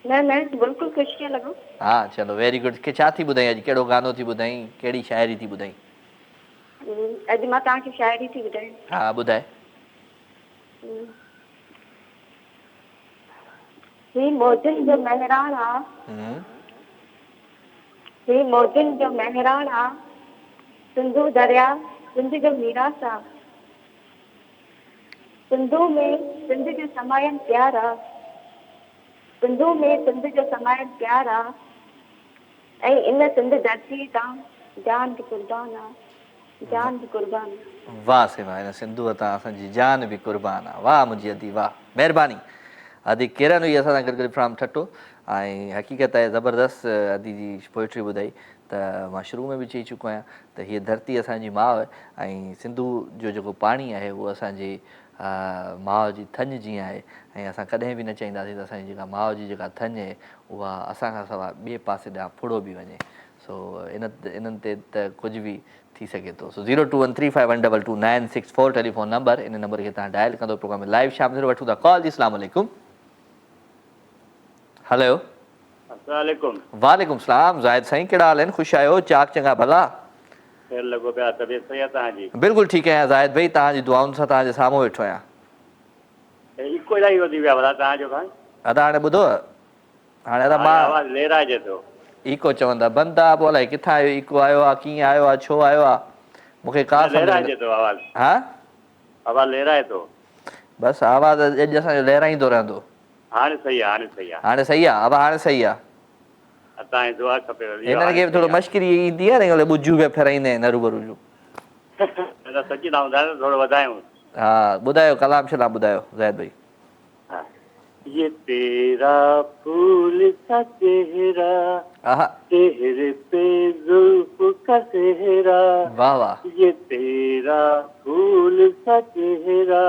न बिल्कुलु ख़ुशि पिया लॻो। हा चलो वेरी गुड। की छा थी ॿुधाई अॼु, कहिड़ो गानो थी ॿुधाई, कहिड़ी शाइरी थी ॿुधाई? अॼु मां तव्हांखे शाइरी थी ॿुधायां। हा ॿुधाए। ही मौजनि जो महरान आ, ही मौजनि जो महरान आ, सिंधु दरिया सिंध जो मीरास आ, सिंधु में सिंध जो समायन प्यार आ, सिंधु में सिंध जो समायन प्यार आ, ऐं इन सिंध धरती तां जान बि कुर्बान आ, जान बि कुर्बान आ। वाह से वाह, हिन सिंधू तां असांजी जान बि कुर्बान आहे। वाह मुंहिंजी अदी, वाह, महिरबानी। अदी किरण हुई असां सां गॾु गॾु फ्राम ठटो, ऐं हक़ीक़त आहे ज़बरदस्त अदी जी पोइट्री ॿुधाई। त मां शुरू में बि चई चुको आहियां त हीअ धरती असांजी माउ आहे, ऐं सिंधू जो जेको पाणी आहे उहो असांजे माउ जी थञ जीअं आहे, ऐं असां कॾहिं बि न चाहींदासीं त असांजी जेका माउ जी जेका थञ आहे उहा असांखां सवाइ ॿिए पासे ॾांहुं फुड़ो बि वञे। सो इन्हनि ते त कुझु बि थी सघे थो। सो 02135122964 टेलीफोन नंबर, इन नंबर खे तव्हां डायल कंदो प्रोग्राम में लाइव शामिल थियो। वठूं था कॉल जी। अस्सलाम वालेकुम। हेलो। अस्सलामुअलैकुम। वालेकुम सलाम। ज़ाहिद साईं, कहिड़ा हाल आहिनि? ख़ुशि आहियो? चाक चङा भला? ख़ैर लॻो पिया, तबियत सही आहे तव्हांजी? बिल्कुलु ठीकु आहियां ज़ाहिद भाई, तव्हांजी दुआउनि सां तव्हांजे साम्हूं वेठो आहियां। इको इलाही वधी वियो आहे भला तव्हांजो खां। अदा हाणे ॿुधो, हाणे अदा मां आवाज़ लेराइजे थो। इको चवंदा बंदि आहे, पोइ अलाए किथां आयो इको आयो आहे, कीअं आयो आहे, छो आयो आहे, मूंखे का लेराइजे थो आवाज़। हा आवाज़ लेराए थो। बसि आवाज़ अॼु असांजो लहराईंदो रहंदो। हाणे सही आहे, हाणे सही आहे। हाणे सही आहे, अब हाणे सही आहे। तव्हांजी दुआ खपे। हिननि खे बि थोरो मश्करी ईंदी आहे न, ॿुजूं पिया फेराईंदा आहिनि हरूभरू जूं। सची था ॿुधायो, थोरो वधायूं। हा ॿुधायो, कलाम शलाम ॿुधायो ज़ाहिद भाई। ये तेरा फूल सा चेहरा, चेहरे पे जुल्फ का सेहरा, वाह वाह। ये तेरा फूल सा चेहरा,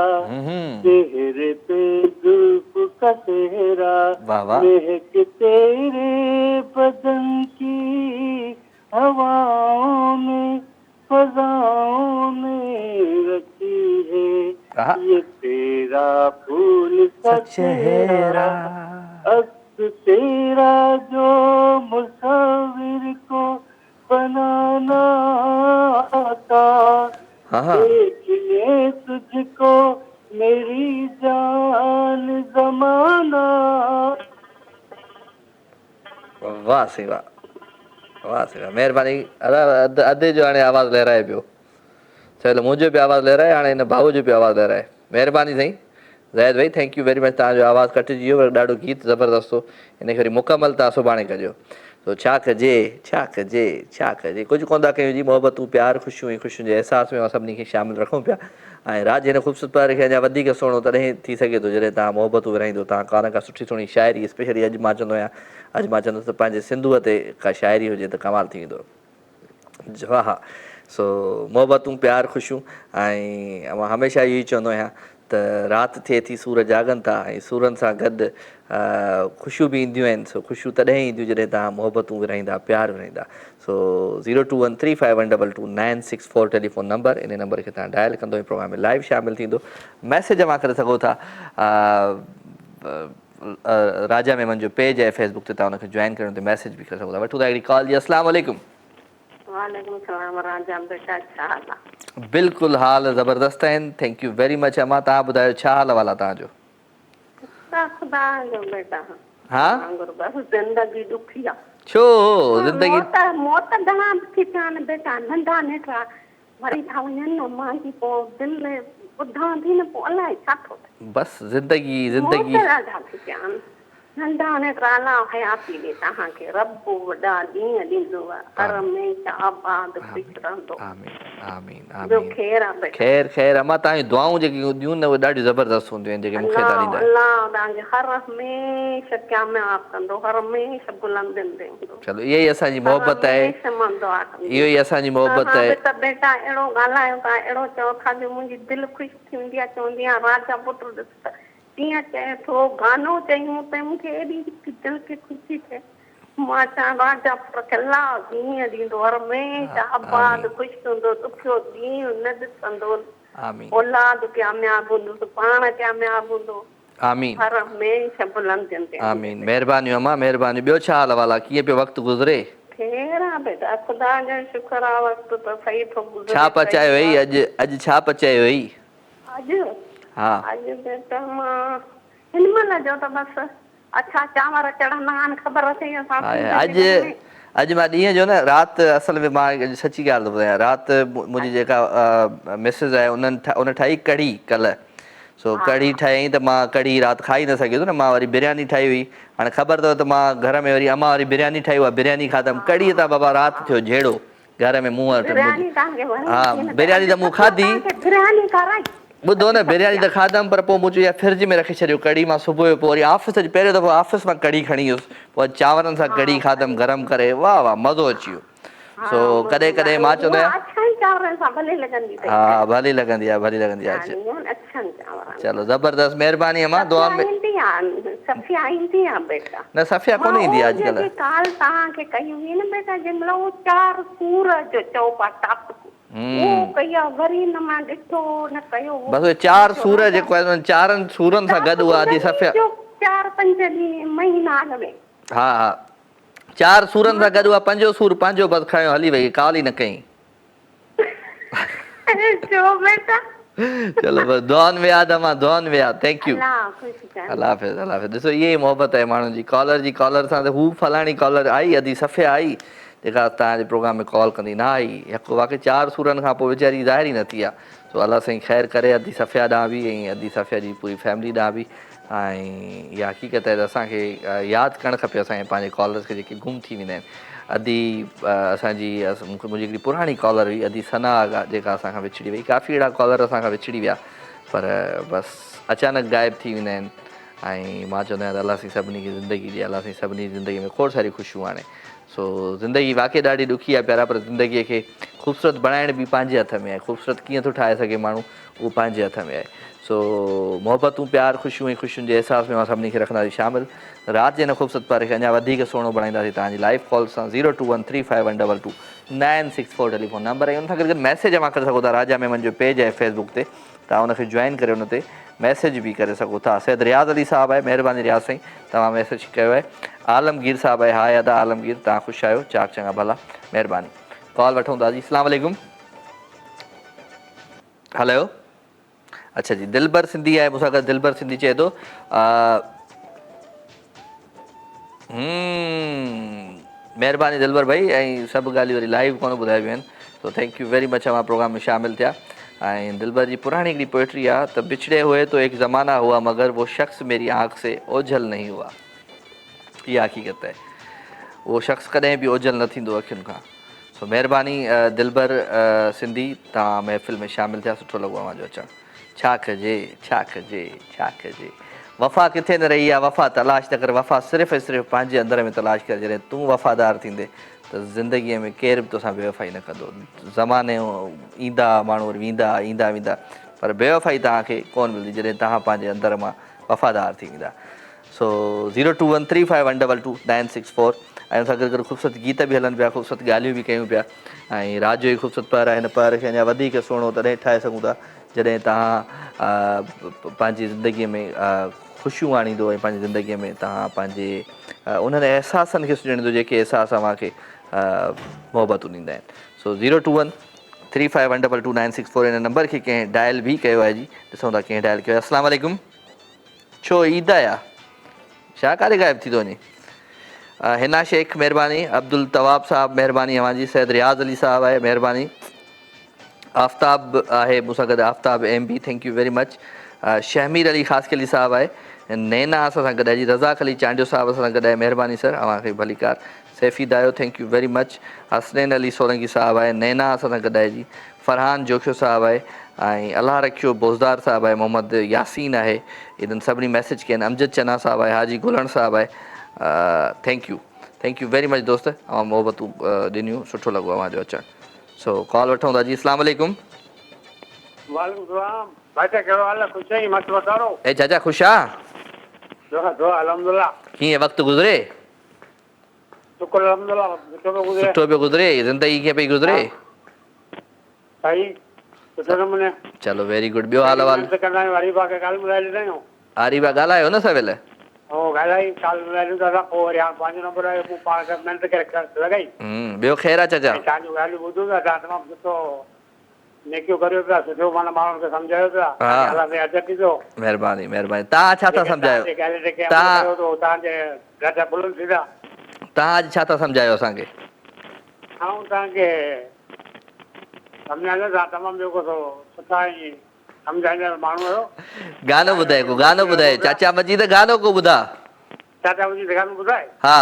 चेहरे पे जुल्फ का सेहरा, वाह वाह। महक तेरे बदन की हवाओं में फजाओं में रखी है, ये तेरा फूल सा चेहरा, अक्स तेरा जो मुसव्विर को बनाना आता, देखिए तुझको मेरी जान ज़माना। वाह से वाह, वाह से वाह, महिरबानी। अधे जो हाणे आवाज़ु लहराए पियो। चलो मुंहिंजो बि आवाज़ु लहराए, हाणे हिन भाऊ जो बि आवाज़ु लहराए। महिरबानी साईं ज़ाहिद भाई, थैंक यू वेरी मच। तव्हांजो आवाज़ु कटिजी वियो, पर ॾाढो गीत ज़बरदस्त हो। हिन खे वरी मुकमल तव्हां सुभाणे कजो। तो छा कजे, छा कजे, छा कजे, कुझु कोन था कयूं जी। मोहबतूं प्यार ख़ुशियूं ऐं ख़ुशियुनि जे अहसास में सभिनी खे शामिलु रखूं पिया। ऐं राज हिन ख़ूबसूरत प्यार खे अञा वधीक सुहिणो तॾहिं थी सघे थो जॾहिं तव्हां मोहबतूं विराईंदो। तव्हां कान का सुठी सुहिणी शाइरी, स्पेशली अॼु मां चवंदो आहियां, अॼु मां चवंदुसि त पंहिंजे सिंधूअ ते का शाइरी हुजे त कमाल थी वेंदो। हा हा। सो मोहबतूं प्यार ख़ुशियूं, ऐं मां हमेशह इहो ई चवंदो आहियां त राति थिए थी सूर जागनि था, ऐं सूरनि सां गॾु ख़ुशियूं बि ईंदियूं आहिनि। सो ख़ुशियूं तॾहिं ईंदियूं जॾहिं तव्हां मोहबतूं विराईंदा, प्यार विराईंदा। सो 02135122964 टेलीफोन नंबर, इन नंबर खे तव्हां डायल कंदो, प्रोग्राम में लाइव शामिलु थींदो। मैसेज मां करे सघो था, राजा मेमन जो पेज आहे फेसबुक ते, तव्हां हुनखे जॉइन करणो त मैसेज बि करे सघो था। वठूं था हिकिड़ी कॉल जी। अस्सलाम वालेकुम। वालेकुम सलाम राजा बेटा, छा हाल आहे? बिल्कुलु हाल ज़बरदस्त आहिनि, थैंक यू वेरी मच अमा। तव्हां ॿुधायो छा हाल वाल आहे तव्हांजो? ख़ुदा जो बेटा। हाँ वांगुरु बस ज़िंदगी ॾुखी आहे। छो ज़िंदगी मौत घणा थी पिया आहिनि बेटा, नंढा नंढा मरी था वञनि न, मांजी पोइ दिलि ॿुधां थी न, पोइ अलाए छा थो थिए। बस ज़िंदगी मौत ज़िंदगी ॾाढा थी पिया आहिनि, नंढा नंढा अला हयाती ॾे तव्हांखे, रब वॾा ॾींहं ॾींदो आहे, हर हमेशह आबाद ख़ुशि रहंदो। आमीन आमीन ॿियो आमीन। ख़ैर आहे बेटा? ख़ैर ख़ैर अम्मा, तव्हांजी दुआऊं जेकी हूंदियूं न उहे ॾाढी ज़बरदस्त हूंदियूं आहिनि जेके मूंखे अल्लाह तारींदा। अल्लाह तव्हांखे हर हमेशह कामयाब कंदो, हर हमेशह बुलंदियुनि ते हूंदो। चलो इहा ई असांजी मोहबत आहे, हमेशह मां दुआ कंदी इहो ई असांजी मोहबत हा आहे। बेटा, बेटा अहिड़ो ॻाल्हायो था, अहिड़ो चओ था जो मुंहिंजी दिलि ख़ुशि थी वेंदी आहे। चवंदी आहियां राजा पुट ॾिस त कीअं चए थो, गानो चयूं त मूंखे एॾी दिलि खे ख़ुशी थिए। मां चवां राजा पुट खे अल्लाह ॾींहं ॾींदो, हर हमेशह आबाद ख़ुशि हूंदो, ॾुखियो ॾींहुं न ॾिसंदो, आमीन औलाद कामयाब हूंदो, पाण कामयाब हूंदो, आमीन हर हमेशह बुलंदियुनि ते। आमीन। महिरबानी अम्मा महिरबानी। ॿियो छा हाल वाला, कीअं पियो वक़्तु गुज़रे? ख़ैर आहे बेटा, ख़ुदा जो शुक्र आहे, वक़्तु त सही थो गुज़रे। छा पचायो हुई अॼु छा पचायो हुई? अॼु हा अॼु बेटा मां हिन महिल जो त बसि अछा चांवर चढ़ंदा आहिनि, ख़बर अथई असां अॼु मां ॾींहं जो न राति असल में मां अॼु सची ॻाल्हि थो ॿुधायां, राति मुंहिंजी जेका मिसिस आहे उन ठाही कढ़ी कल्ह। सो कढ़ी ठाही त मां कढ़ी राति खाई न सघियुसि न, मां वरी बिरयानी ठाही हुई। हाणे ख़बर अथव त मां घर में वरी अम्मा वरी बिरयानी ठाही उहा बिरयानी खाधमि, कढ़ीअ तां बाबा राति थियो झेड़ो घर में मूं वटि। हा बिरयानी त मूं खाधी, ॿुधो न बिरयानी त खाधमि, पर पोइ मुंहिंजो इहा फ्रिज में रखी छॾियो कढ़ी। मां सुबुह जो पोइ वरी ऑफिस अची पहिरियों दफ़ो ऑफिस मां कढ़ी खणी वियुसि, पोइ चांवरनि सां कढ़ी खाधमि गरम करे, वाह वाह मज़ो अची वियो। सो कॾहिं कॾहिं मां चवंदो आहियां हा भली लॻंदी आहे, भली लॻंदी आहे। चलो ज़बरदस्त, महिरबानी अम्मा, दुआ में। सफ़िया ईंदी आहे बेटा? न सफ़िया कोन ईंदी आहे अॼुकल्ह। काल तव्हांखे कई हुई न बेटा, जंहिंमहिल उहो 4 सूर जो चओ पा टाप, उहो कई आहे वरी न मां ॾिठो न कयो। बसि उहे 4 सूर जेको आहे 4 सूरनि सां गॾु उहा आदि सफ़िया 4-5 ॾींहं महीना अॻु। हा हा 4 सूरनि सां गॾु उहा 5 सूर पंहिंजो बसि खयो हली वई, काल ई न कई। छो बेटा? चलो बस दुआनि में यादि अम्मा, दुआनि में यादि। थैंक यू, अल्लाह हाफ़िज़ अल्लाह हाफ़िज़। ॾिसो इहे ई मोहबत आहे माण्हुनि जी, कॉलर सां त हू फलाणी कॉलर आई अदी सफ़िया आई जेका तव्हांजे प्रोग्राम में कॉल कंदी न आई, हिकु वाक़ई 4 सूरनि खां पोइ वीचारी ज़ाहिर ई न थी आहे। सो अल्लाह साईं ख़ैरु करे अदी सफ़िया ॾांहुं बि ऐं अदी सफ़िया जी पूरी फैमिली ॾांहुं बि। ऐं इहा हक़ीक़त आहे त असांखे यादि करणु खपे असांजे पंहिंजे कॉलर्स खे जेके गुम थी वेंदा आहिनि। अदी असांजी मुंहिंजी हिकिड़ी पुराणी कॉलर हुई अदी सना जेका असांखां विछड़ी वई, काफ़ी अहिड़ा कॉलर असांखां विछड़ी विया, पर बसि अचानक ग़ाइब थी वेंदा आहिनि। ऐं मां चवंदो आहियां त अल्लाह साईं सभिनी खे ज़िंदगी ॾिए, अल्लाह साईं सभिनी जी ज़िंदगी में खोड़ सारी ख़ुशियूं आणे। सो ज़िंदगी वाक़ई ॾाढी ॾुखी आहे प्यारा, पर ज़िंदगीअ खे ख़ूबसूरत बणाइण बि पंहिंजे हथ में आहे। ख़ूबसूरत कीअं थो ठाहे सघे माण्हू, उहो पंहिंजे हथ में आहे। सो मोहबतूं प्यार ख़ुशियूं ऐं ख़ुशियुनि जे अहसास में मां सभिनी खे रखंदासीं शामिल। राति जे हिन ख़ूबसूरत पारे खे अञा वधीक सुहिणो बणाईंदासीं तव्हांजी लाइव कॉल सां। 02135122964 टेलीफोन नंबर आहे। उन सां गॾु मैसेज जमा करे सघो था। राजा मेमन जो पेज आहे फेसबुक ते, तव्हां उनखे जॉइन करे उन ते मैसेज बि करे सघो था। सैयद रियाज़ अली साहब आहे, महिरबानी रियाज़ साईं तव्हां मैसेज कयो आहे। आलमगीर साहब आहे, हाय अदा आलमगीर, तव्हां ख़ुशि आहियो, चाक चङा भला, महिरबानी। कॉल वठूं था जी, अस्सलाम वालेकुम। हलो, अच्छा जी, दिलबर सिंधी आहे मूंसां गॾु। दिलबर सिंधी चए थो महिरबानी दिलबर भाई, ऐं सभु ॻाल्हियूं वरी लाइव कोन ॿुधाइबियूं आहिनि, so thank you very much. मां प्रोग्राम में शामिलु थिया। ऐं दिलबर जी पुराणी हिकिड़ी पोइट्री आहे त बिछड़े हुए तो एक ज़माना हुआ मगर वो शख़्स मेरी आँख से ओझल नहीं हुआ। इहा हक़ीक़त आहे, उहो शख़्स कॾहिं बि ओझल न थींदो अखियुनि खां। सो महिरबानी दिलबर सिंधी, तव्हां महफ़िल में शामिलु थिया, सुठो लॻो मुंहिंजो अचणु। छा कजे छा कजे छा कजे, वफ़ा किथे न रही आहे, वफ़ा तलाश त कर, वफ़ा सिर्फ़ु ऐं सिर्फ़ु पंहिंजे अंदर में तलाश कर। जॾहिं तूं वफ़ादार थींदे त ज़िंदगीअ में केर बि तोसां बेवफ़ाई न कंदो। ज़माने ईंदा माण्हू वेंदा, ईंदा वेंदा, पर बेवफ़ाई तव्हांखे कोन मिलंदी जॾहिं तव्हां पंहिंजे अंदर मां वफ़ादार थी वेंदा। सो 02135122964। ऐं उन सां गॾु ख़ूबसूरत गीत बि हलनि पिया, ख़ूबसूरत ॻाल्हियूं बि कयूं पिया। ऐं रात जो ई ख़ूबसूरत पहर आहे, हिन पहर खे अञा वधीक सुहिणो तॾहिं ठाहे सघूं था जॾहिं तव्हां पंहिंजी ज़िंदगीअ में ख़ुशियूं आणींदो ऐं पंहिंजी ज़िंदगीअ में तव्हां पंहिंजे उन्हनि अहसासनि खे सुञाणींदो जेके अहसास अव्हांखे मोहबतूं ॾींदा आहिनि। सो 02135122964 हिन नंबर खे कंहिं डायल बि कयो आहे जी, ॾिसूं था कंहिं डायल कयो आहे। अस्सलाम वालेकुम। छो ईद आहे? छा काॾे ग़ाइब थी थो वञे? हिना शेख महिरबानी, अब्दुल तवाब साहब महिरबानी अव्हांजी, सैयद रियाज़ अली साहब आहे महिरबानी, आफ्ताब आहे मूंसां गॾु, Aftab MB thank you very much, Shahmir Ali ख़ासि अली साहब आहे, नैना असां सां गॾु आहे जी, रज़ाक अली चांडियो साहब असां सां गॾु आहे महिरबानी सर, अव्हांखे भलीकार, Saifi Dayo thank you very much, Hasnain Ali Solanki sahab आहे, नैना असां सां गॾु आहे जी, फरहान जोखियो साहब आहे, ऐं अलाह रखियो बोज़दार साहब आहे, मोहम्मद यासीन आहे, इन्हनि सभिनी मैसेज कया आहिनि, अमजद चना साहब आहे, हाजी गुलण साहब आहे, थैंक यू वेरी मच दोस्त, अवां मोहबतूं ॾिनियूं, सुठो लॻो अव्हांजो अचणु। सो कॉल वठूं था जी, अस्सलाम वालेकुम। वालेकुम सलाम भाई साहब, कहिड़ो हाल आहे? ख़ुशि आहीं? मस्तु वधारो। ए चाचा ख़ुशि आहे? दुआ अल्हम्दुलिल्लाह। कीअं वक़्तु गुज़रे? शुक्र अल्हम्दुलिल्लाह, सुठो पियो गुज़रे। सुठो पियो गुज़रे, ज़िंदगी कीअं पई गुज़रे? सही, सुठे नमूने। चलो वेरी गुड। ॿियो हाल अहिवाल? कंदा आहियूं, हरीबा खे ॻाल्हि ॿुधाए ॾींदा आहियूं। हरीबा ॻाल्हायो न सवेल? ॻाल्हाई ॻाल्हि ॿुधाए ॾींदा था, पोइ वरी हाणे पंहिंजो नंबर आहे, पोइ पाण खे महिनत करे लॻाई। ॿियो ख़ैरु आहे चाचा? तव्हांजूं ॻाल्हियूं ॿुधूं था, तव्हां तमामु सुठो नेकियो करियो पिया, सुठो माना माण्हुनि खे सम्झायो पिया, हालात में अदब ॾिजो। महिरबानी महिरबानी। तव्हां छा था सम्झायो? तव्हांजे ॾाढा बुलंद थींदा। तव्हां अॼु छा था सम्झायो असांखे? आऊं तव्हांखे सम्झाईंदो, तव्हां तमामु जेको सुठा ई सम्झाईंदड़ माण्हू आहियो। गानो ॿुधाए को, गानो ॿुधाए चाचा मजीद, गानो को ॿुधा। चाचा मुंहिंजी गानो ॿुधाए? हा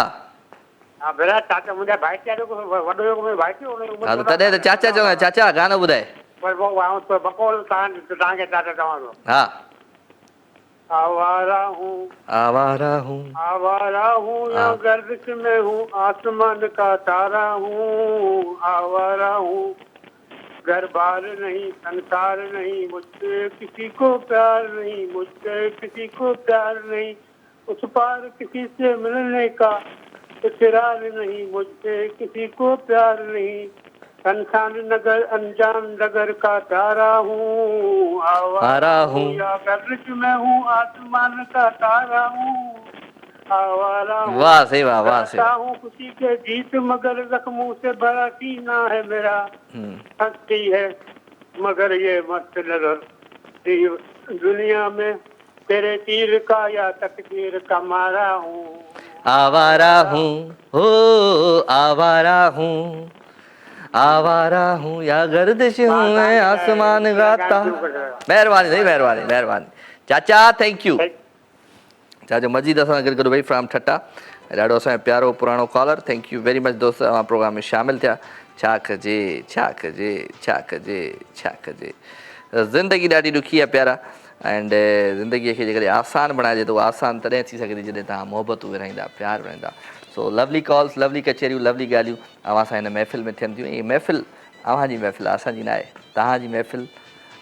हा भेण, चाचा मुंहिंजा भाइटी आहे, वॾो जेको मुंहिंजो भाइटी हा, त तॾहिं त चाचा चवां, चाचा गानो ॿुधाए। पर पोइ बकौल तव्हांखे चाचा चवां थो। हा। आवारा हूँ आवारा हूँ आवारा हूँ या गर्दिश में हूँ, आसमान का तारा हूँ, आवारा हूँ, घर बार नहीं संसार नहीं, मुझसे किसी को प्यार नहीं, मुझसे किसी को प्यार नहीं, उस पार किसी से मिलने का इकरार नहीं, मुझसे किसी को प्यार नहीं, अनसान नगर अनजान नगर का तारा हूँ, आवारा हूँ या गर्दिश में हूँ, आसमान का तारा हूँ, आवारा हूँ। वाह सही वाह, वाह सही। हूँ खुशी के गीत मगर जख्मों से भरा सीना है मेरा, हंसती है मगर ये मस्त नजर, दुनिया में तेरे तीर का या तकदीर का मारा हूँ, आवारा हूँ हो आवारा हूँ, आवारा हूँ या गर्दिश हूँ मैं आसमान गाता। महिरबानी साईं, महिरबानी महिरबानी चाचा, थैंक यू। चाचा मजीद असां गॾु गॾु भाई फ्राम ठट्टा, ॾाढो असांजो प्यारो पुराणो caller, thank you very much दोस्त, तव्हां प्रोग्राम में शामिलु थिया। छा कजे छा कजे छा कजे छा कजे, ज़िंदगी ॾाढी ॾुखी आहे प्यारा, एंड ज़िंदगीअ खे जेकॾहिं आसान बणाइजे त उहा आसान तॾहिं थी सघंदी जॾहिं तव्हां मोहबतूं विरहाईंदा, प्यार विरहाईंदा। सो लवली कॉल्स, लवली कचेरियूं, लवली ॻाल्हियूं अव्हां सां हिन महफ़िल में थियनि थियूं। हीअ महफ़िल अव्हांजी महफ़िल आहे, असांजी न आहे, तव्हांजी महफ़िल,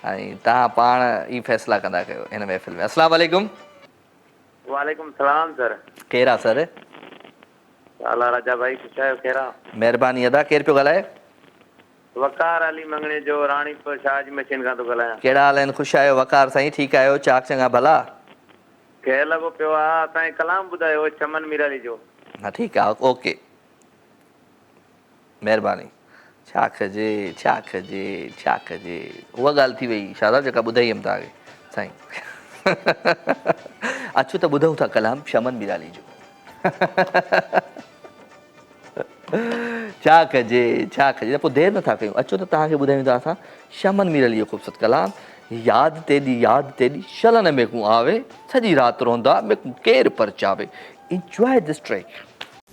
ऐं तव्हां पाण ई फ़ैसिला कंदा कयो हिन महफ़िल में। अस्सलाम वालेकुम। वालेकुम सलाम सर। केरु आहे सर? अला राजा भाई, ख़ुशि आहियो? कहिड़ा? महिरबानी अदा। केरु पियो ॻाल्हाए? वकार अली मंगणे जो राणीपुर शाह जी मशीन खां थो ॻाल्हायां। कहिड़ा हाल आहिनि? ख़ुशि आहियो वकार साईं? ठीकु आहियो? चाक चङा भला? केरु लॻो पियो आहे? असांखे कलाम ॿुधायो चमन मीराली जो। हा ठीकु आहे, ओके महिरबानी। छा कजे छा कजे छा कजे, उहा ॻाल्हि थी वई शादा जेका ॿुधाई हुयमि तव्हांखे साईं। अचो त ॿुधूं था कलाम चमन मीराली जो। छा कजे छा कजे, पोइ देरि नथा कयूं, अचो त तव्हांखे ॿुधायूं था असां चमन मीराली जो ख़ूबसूरत कलाम। यादि तेॾी शलन में को आवे, सॼी राति रोंदा में केरु परचावे। Enjoy this track.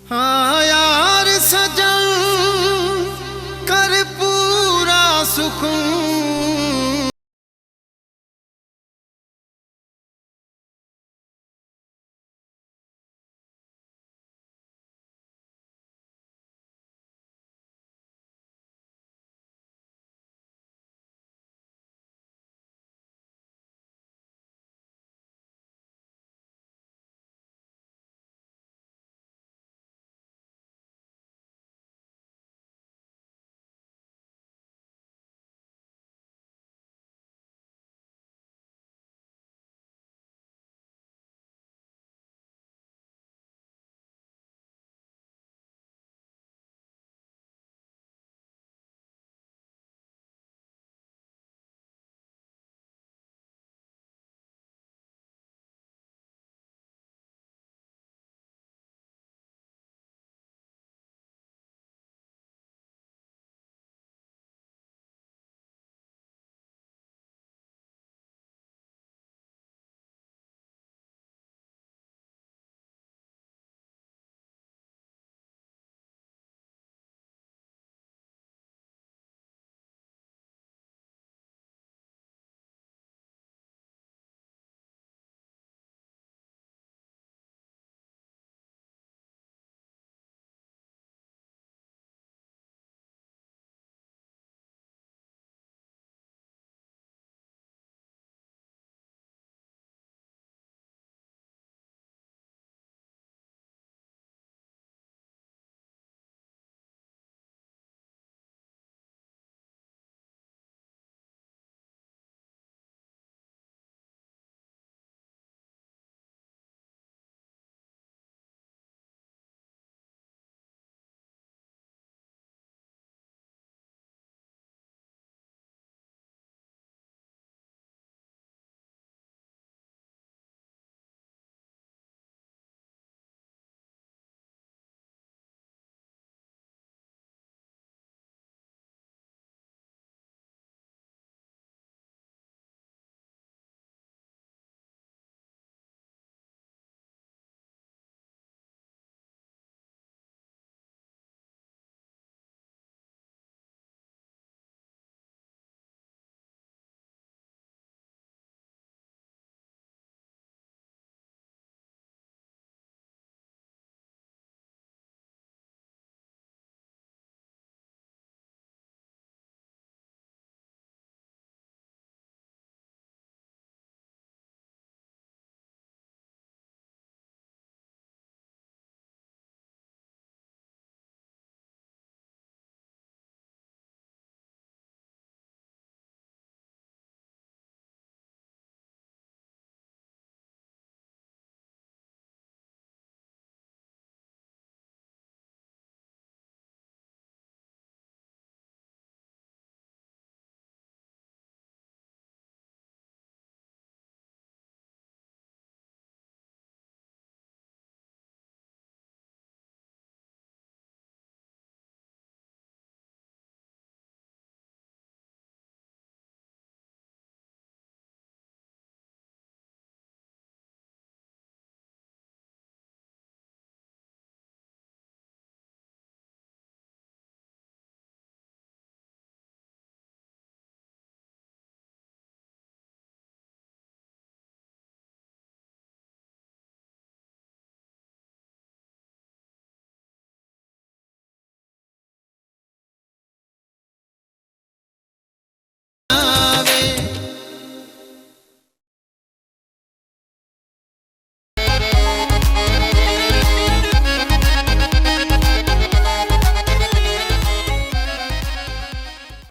हाँ यार सजन कर पूरा सुकून,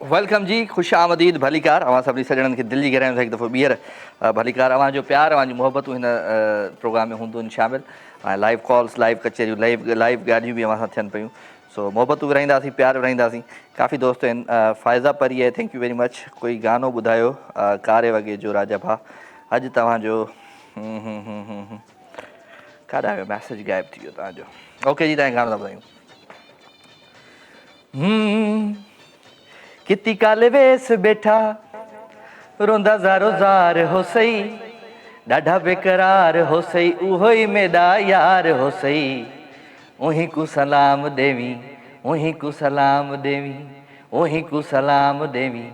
वेलकम जी, ख़ुशि आमदीद भलीकार अवां सभिनी सॼणनि खे दिलि जी गहराइनि सां हिकु दफ़ो ॿीहर भलीकार। अवांजो प्यार, अवांजी मुहबतूं हिन प्रोग्राम में हूंदियूं शामिल ऐं लाइव कॉल्स, लाइव कचहरियूं, लाइव ॻाल्हियूं बि अवां सां थियनि पियूं। सो मुहबतूं विराईंदासीं, प्यार विराईंदासीं। काफ़ी दोस्त आहिनि। फ़ाइज़ा परी आहे, थैंक यू वेरी मच। कोई गानो ॿुधायो कारे वॻे जो राजा भा। अॼु तव्हांजो काॾा वियो मैसेज, गायब थी वियो तव्हांजो। ओके जी, तव्हांखे गानो था ॿुधायूं। किती काले वेस बेठा रोंदा ज़ारो ज़ार हो सही, ॾाढा बेकरार हो सही, उहो ई मेरा यार हो सही। उही को सलाम देवी, उही को सलाम देवी, उही को सलाम देवी,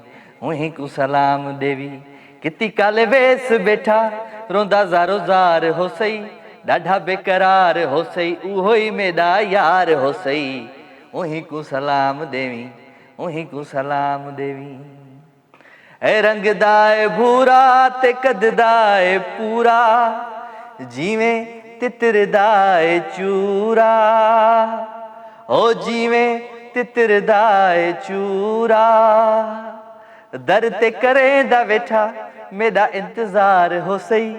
उही को सलाम देवी। किती काले वेस बेठा रोंदा ज़ारो ज़ार हो सही, ॾाढा बेकरार हो सही, उहो ई मेरा यार हो सही। उही को सलाम देवी, उही को सलाम देवी। ए रंगदाए भूरा ते कददाए पूरा, जीवें तितरदाए चूरा, ओ जीवें तितरदाए चूरा। दर ते करेंदा वेठा मेरा इंतज़ार हो सही,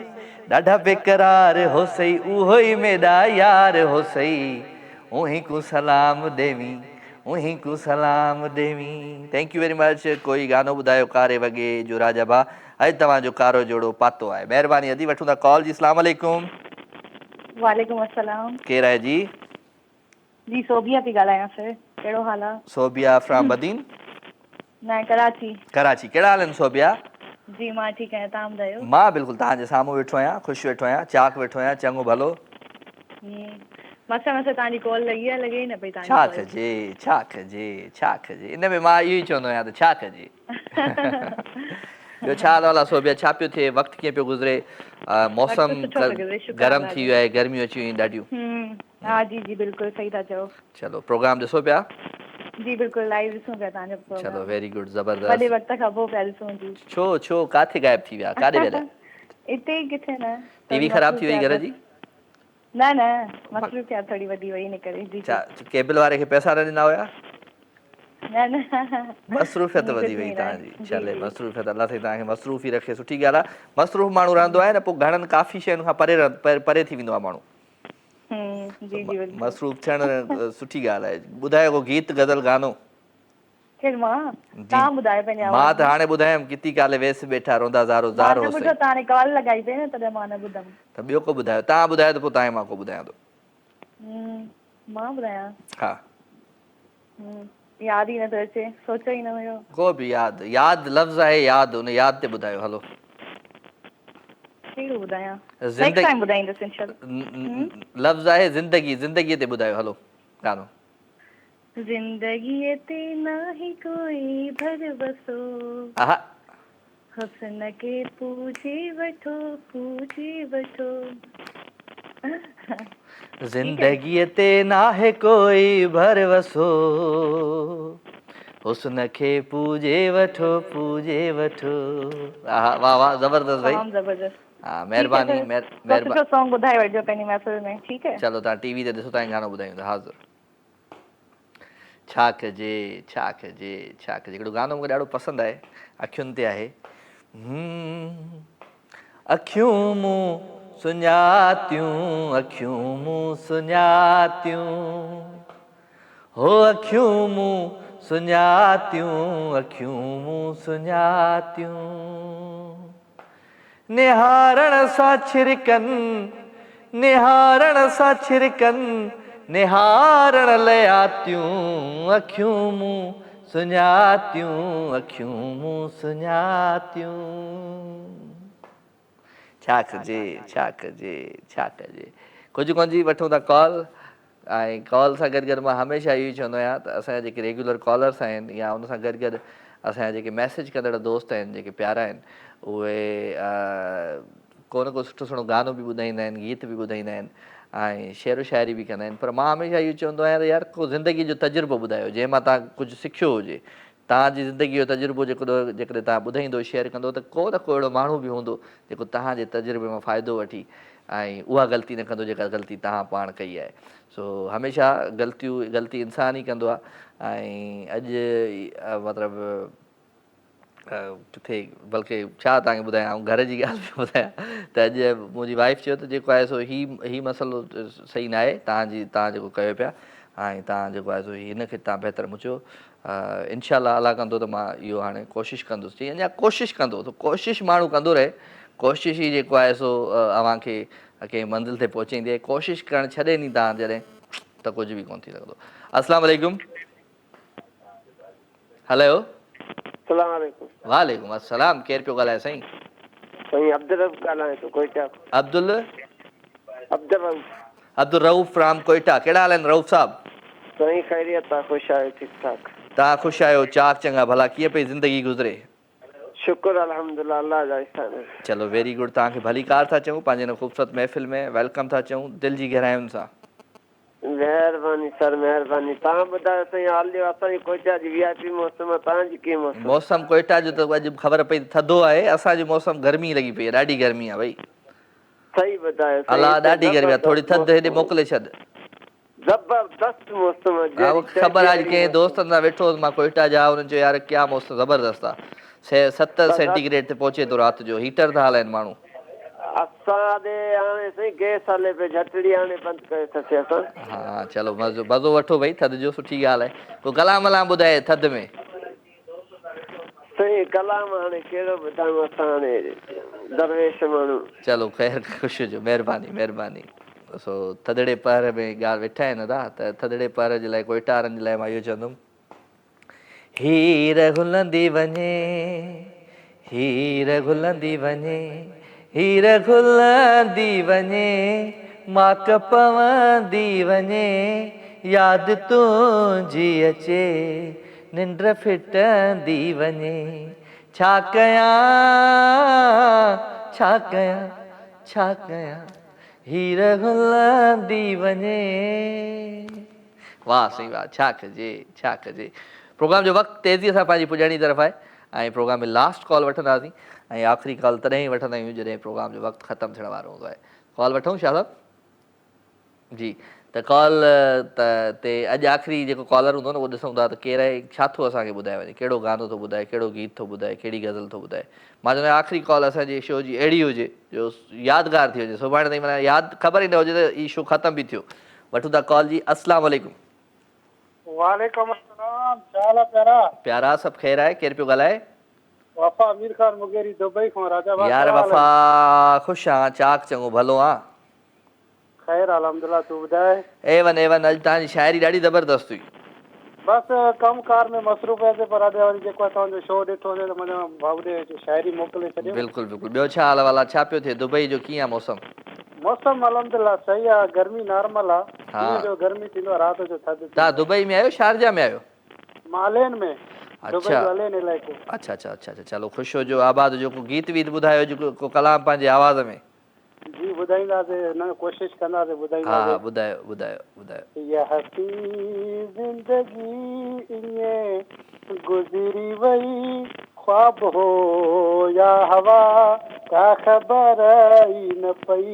ॾाढा बेकरार हो सही, उहो ई मेरा यार हो सही। उही को सलाम देवी, उही को सलाम Devi. Thank you very much. कोई गानो ॿुधायो कारे वॻे जो राजा भा। अॼु तव्हांजो कारो जोड़ो पातो आहे। महिरबानी अदी, वठूं था कॉल जी। अस्सलाम वालेकुम। वालेकुम अस्सलाम। केरु आहे जी? जी सोबिया थी ॻाल्हायां सर, कहिड़ो हाल आहे? सोबिया फ्रॉम बदीन? न कराची। कराची। कहिड़ा हाल आहिनि सोबिया? जी मां ठीकु आहियां, तव्हां ॿुधायो? मां बिल्कुलु तव्हांजे साम्हूं वेठो आहियां, ख़ुशि वेठो आहियां, चाक वेठो आहियां, चङो भलो। मस तव्हांजी कॉल लॻी आहे, लॻे ई न पई तव्हांजी। छा कजे, छा कजे, छा कजे, इन में मां इहो ई चवंदो आहियां त छा कजे। ॿियो छा हाल वाला सोबिया, छा पियो थिए, वक़्तु कीअं पियो गुज़रे, मौसम गरम थी वियो आहे, गर्मियूं अची वियूं ॾाढियूं। हा जी जी बिल्कुलु सही था चओ। चलो प्रोग्राम ॾिसो पिया? जी बिल्कुलु लाइव ॾिसूं पिया तव्हांजो प्रोग्राम। चलो वेरी गुड, ज़बरदस्त। वॾे वक़्त खां पोइ पिया ॾिसूं जी। छो काथे गायब थी विया, काॾे विया? हिते ई किथे न। टीवी ख़राब थी वई घर जी? न न, मसरूफ़ियात थोड़ी वधी वई इन करे। जी केबल वारे खे पैसा न ॾिना हुया? न न, मसरूफ़ियत वधी वई तव्हांजी। चले मसरूफ़ियत, अल्लाह साईं तव्हांखे मसरूफ़ ई रखे, सुठी ॻाल्हि आहे। मसरूफ़ माण्हू रहंदो आहे न, पोइ घणनि काफ़ी शयुनि खां परे थी वेंदो आहे माण्हू। मसरूफ़ थियणु सुठी ॻाल्हि आहे। ॿुधायो को गीत गज़ल गानो? तव्हां ॿुधायो पंहिंजा। मां त हाणे ॿुधायमि, किती काले वेस बेठा रोंदा ज़ारो ज़ारो हो सही। तव्हां कॉल लॻाई पे न, तॾहिं मां न ॿुधमि। त ॿियो को ॿुधायो, तव्हां ॿुधायो त पोइ तव्हांखे मां को ॿुधायां थो। मां ॿुधायां? हा। यादि ई नथो अचे, सोचो ई न हुयो। को बि यादि लफ़्ज़ आहे, यादि उन यादि ते ॿुधायो। हलो कहिड़ो ॿुधायां? नेक्स्ट टाइम ॿुधाईंदसि इंशाल्लाह। लफ़्ज़ आहे ज़िंदगी, ज़िंदगीअ ते ॿुधायो। हलो गानो। ज़िंदगीअ ते नाहे कोई भरवसो, हुस्न के पूजे वठो, पूजे वठो। ज़िंदगीअ ते नाहे कोई भरवसो, हुस्न खे पूजे वठो, पूजे वठो। वाह वाह, ज़बरदस्त भाई, ज़बरदस्त। हा महिरबानी, सुठो सॉन्ग ॿुधाए वठिजो पंहिंजी महफ़िल में, ठीकु आहे? चलो तव्हां टीवी ते ॾिसो, तव्हांखे गानो ॿुधायूं था। हाज़िर। छा कजे, छा कजे, छा कजे। हिकिड़ो गानो मूंखे ॾाढो पसंदि आहे, अखियुनि ते आहे। अखियूं मूं सुञातियूं, अखियूं मूं सुञातियूं, हो अखियूं मूं सुञातियूं, अखियूं मूं सुञातियूं। निहारण सां छिरकनि, निहारण सां छिरकनि, निहारण लयातियूं, अखियूं मूं सुञातियूं, अखियूं मूं सुञातियूं। छा कजे, छा कजे, छा कजे। कुझु कोन जी, वठूं था कॉल। ऐं कॉल सां गॾु गॾु मां हमेशह इहो ई चवंदो आहियां त असांजा जेके रेगुलर कॉलर्स आहिनि, या उन सां गॾु गॾु असांजा जेके मैसेज कंदड़ दोस्त आहिनि, जेके प्यारा आहिनि, उहे को न को सुठो सुठो गानो बि ॿुधाईंदा आहिनि, गीत बि ॿुधाईंदा आहिनि, ऐं शेरो शाइरी बि कंदा आहिनि। पर मां हमेशह इहो चवंदो आहियां त यार को ज़िंदगी जो तजुर्बो ॿुधायो, जंहिं मां तव्हां कुझु सिखियो हुजे। तव्हांजी ज़िंदगी जो तजुर्बो जेकॾहिं तव्हां ॿुधाईंदो, शेयर कंदो, त को न को अहिड़ो माण्हू बि हूंदो जेको तव्हांजे तजुर्बे मां फ़ाइदो वठी ऐं उहा ग़लती न कंदो जेका ग़लती तव्हां पाण कई आहे। सो हमेशह ग़लती इंसान ई कंदो आहे। ऐं अॼु मतिलबु किथे बल्कि छा तव्हांखे ॿुधायां, घर जी ॻाल्हि बि ॿुधायां त अॼु मुंहिंजी वाइफ चयो त जेको आहे सो ही मसइलो सही न आहे तव्हां जेको कयो पिया, ऐं तव्हां जेको आहे सो हिनखे तव्हां बहितर मुचो। इनशाला अलाह कंदो त मां इहो हाणे कोशिशि कंदुसि। चई अञा कोशिशि कंदो, त कोशिशि माण्हू कंदो रहे, कोशिशि ई जेको आहे सो अव्हांखे कंहिं मंज़िल ते पहुचाईंदी आहे। कोशिशि करणु छॾे नी तव्हां जॾहिं त कुझु बि कोन थी सघंदो। अस्सलाम वालेकुम। हलो, सलाम वालेकुम। वालेकुम अस्सलाम। केरु पियो ॻाल्हाए साईं? साईं अब्दुल रऊफ़ ॻाल्हायां थो कोयटा। अब्दुल रऊफ़ फ्राम कोयटा। कहिड़ा हाल आहिनि रऊफ़ साहब? साईं ख़ैरियत आहे, ख़ुशि आहियो? ठीकु ठाक। तव्हां ख़ुशि आहियो? चाक चङा। भला कीअं पई ज़िंदगी गुज़रे? शुक्र अल्हम्दुलिल्लाह, अल्लाह जा ihsan है। चलो वेरी गुड। तव्हांखे भली कार था चऊं, पंहिंजे हिन ख़ूबसूरत महफ़िल में वेलकम था चऊं दिलि जी गहराइयुनि सां। महिरबानी सर, महिरबानी। तव्हां ॿुधायो साईं, हाल जो असांजी कोयटा जी VIP मौसम आहे, तव्हांजी कीअं मौसम? मौसम कोयटा जो त अॼु ख़बर पई थधो आहे, असांजो मौसम गर्मी लॻी पई आहे, ॾाढी गर्मी आहे भई। सही ॿुधायो अलाह ॾाढी गर्मी आहे, थोरी थधि हेॾे मोकिले छॾ। ज़बरदस्त मौसम हा, ख़बर आहे। कंहिं दोस्तनि सां वेठो हुउसि मां कोयटा जा, हुननि चयो यार क्या मौसम ज़बरदस्त आहे। 70 सेंटीग्रेड ते पहुचे थो राति जो, हीटर था हलाइनि माण्हू। असां ॾे हाणे साईं गैस हले पे, झटड़ी हाणे बंदि करे छॾियो असां। हा चलो मज़ो वठो भई थधि जो, सुठी ॻाल्हि आहे। को कलाम वलाम ॿुधाए थधि में? साईं कलाम हाणे कहिड़ो ॿुधायूं, असां हाणे दरवेश माण्हू। चलो ख़ैर, ख़ुशि हुजो, महिरबानी महिरबानी। सो थधड़े पहर में ॻाल्हि वेठा आहिनि था, त थधड़े पहर जे लाइ कोयटा वारनि जे लाइ मां इहो चवंदुमि, हीर घुलंदी वञे, हीर घुलंदी वञे, हीर घुलंदी वञे, माक पवंदी वञे, यादि तुंहिंजी अचे, निंड फिटंदी वञे, छा कयां छा कयां छा कयां, हीर घुलंदी वञे। वाह साईं वाह, छा कजे छा कजे। प्रोग्राम जो वक़्तु तेज़ीअ सां पंहिंजी पुॼाणी तरफ़ आहे, ऐं प्रोग्राम में लास्ट कॉल वठंदासीं, ऐं आख़िरी कॉल तॾहिं ई वठंदा आहियूं जॾहिं प्रोग्राम जो वक़्तु ख़तमु थियण वारो हूंदो आहे। कॉल वठूं शाह साहब जी? त कॉल ते अॼु आख़िरी जेको कॉलर हूंदो न, उहो ॾिसूं था त केरु आहे, छा थो असांखे ॿुधाए वञे, कहिड़ो गानो थो ॿुधाए, कहिड़ो गीत थो ॿुधाए, कहिड़ी गज़ल थो ॿुधाए। मां चवंदो आहियां आख़िरी कॉल असांजे शो जी अहिड़ी हुजे जो यादगार थी वञे, सुभाणे ताईं माना यादि ख़बर ई न हुजे त ई शो ख़तमु बि थियो। वठूं था कॉल जी। अस्सलाम वालेकुम। वालेकुम अस्सलाम। छा हाल आहे प्यारा? प्यारा, सभु ख़ैर आहे। केरु पियो ॻाल्हाए? वफ़ा मीर ख़ान मुगेरी, दुबई खां। राजा यार वफ़ा, ख़ुशि आहियां, चाक चङो भलो आहे। ख़ैर अल्हम्दुलिल्लाह, तूं ॿुधाए? A one A one. अॼु तव्हांजी शाइरी ॾाढी ज़बरदस्त हुई। बस कमकार में मसरूफ़ आहे, पर अॼु वरी जेको तव्हांजो शो ॾिठो हुजे त मुंहिंजो भाउ ॾे शाइरी मोकिले छॾियो। बिल्कुलु बिल्कुलु। ॿियो छा हाल वाला, छा पियो थिए दुबई जो, कीअं आहे मौसम? मौसम अल्हम्दुलिल्लाह सही आहे, गर्मी नॉर्मल आहे। हा, ॾींहं जो गर्मी थींदो आहे, राति जो थधि। तव्हां दुबई में आहियो, शारजा में आहियो? मां अलेन में। दुबई अच्छा जो अलेन इलाइक़ो। अच्छा अच्छा अच्छा अच्छा। चलो ख़ुशि हुजो, आबाद हुजो। को गीत वीत ॿुधायो, जेको को कलाम पंहिंजे आवाज़ में? जी ॿुधाईंदासीं, न कोशिशि कंदासीं हा ॿुधाईंदासीं। हा ॿुधायो ॿुधायो ॿुधायो। ये हसी जिंदगी इएं गुज़री वई, ख्वाब हो या हवा, का ख़बर ई न पई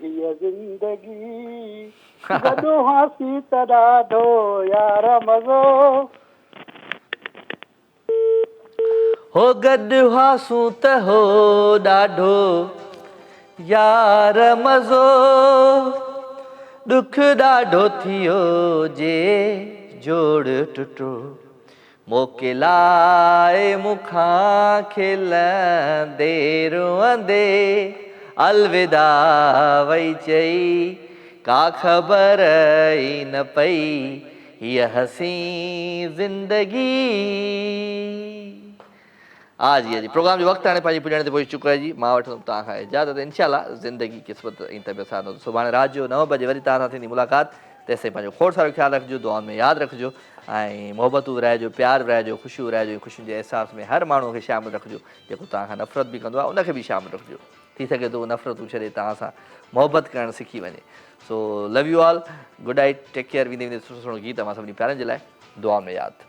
हीअ ज़िंदगी, गॾु हासी त ॾाढो यार मज़ो, हो गॾु हासूं त हो ॾाढो यार मज़ो, दुख ॾाढो थियो जे जोड़ टुटो, मौक़े लाइ मूंखां खिलंदे रोअंदे अलविदा वई चई, का ख़बर ई न पई हीअ हसी ज़िंदगी। आज जी प्रोग्राम जो वक़्तु हाणे पंहिंजी पुॼाणे ते पहुची चुको आहे जी। मां वठंदुमि तव्हां खां इजाज़त। इंशाल्लाह ज़िंदगी क़िस्मत ऐं तबियत सां सुभाणे राति जो 9 बजे वरी तव्हां सां थींदी मुलाक़ात। तेसिताईं पंहिंजो खोड़ सारो ख़्यालु रखिजो, दुआउनि में यादि रखिजो, ऐं मोहबतूं विराइजो, प्यारु विराइजो, ख़ुशियूं विराइजो। ख़ुशियुनि जे अहसास में हर माण्हूअ खे शामिलु रखिजो, जेको तव्हां खां नफ़रत बि कंदो आहे उनखे बि शामिलु रखिजो। थी सघे थो नफ़रतूं छॾे तव्हां सां मोहबत करणु सिखी वञे। So love you all, good night, take care. वेंदे वेंदे सुठो सुठो गीत मां सभिनी प्यारनि जे लाइ, दुआउनि में यादि।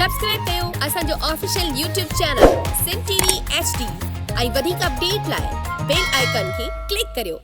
सब्सक्राइब कयो असांजो official YouTube channel Sindh TV HD ऐं वधीक अपडेट लाइ बेल आइकन खे क्लिक करियो।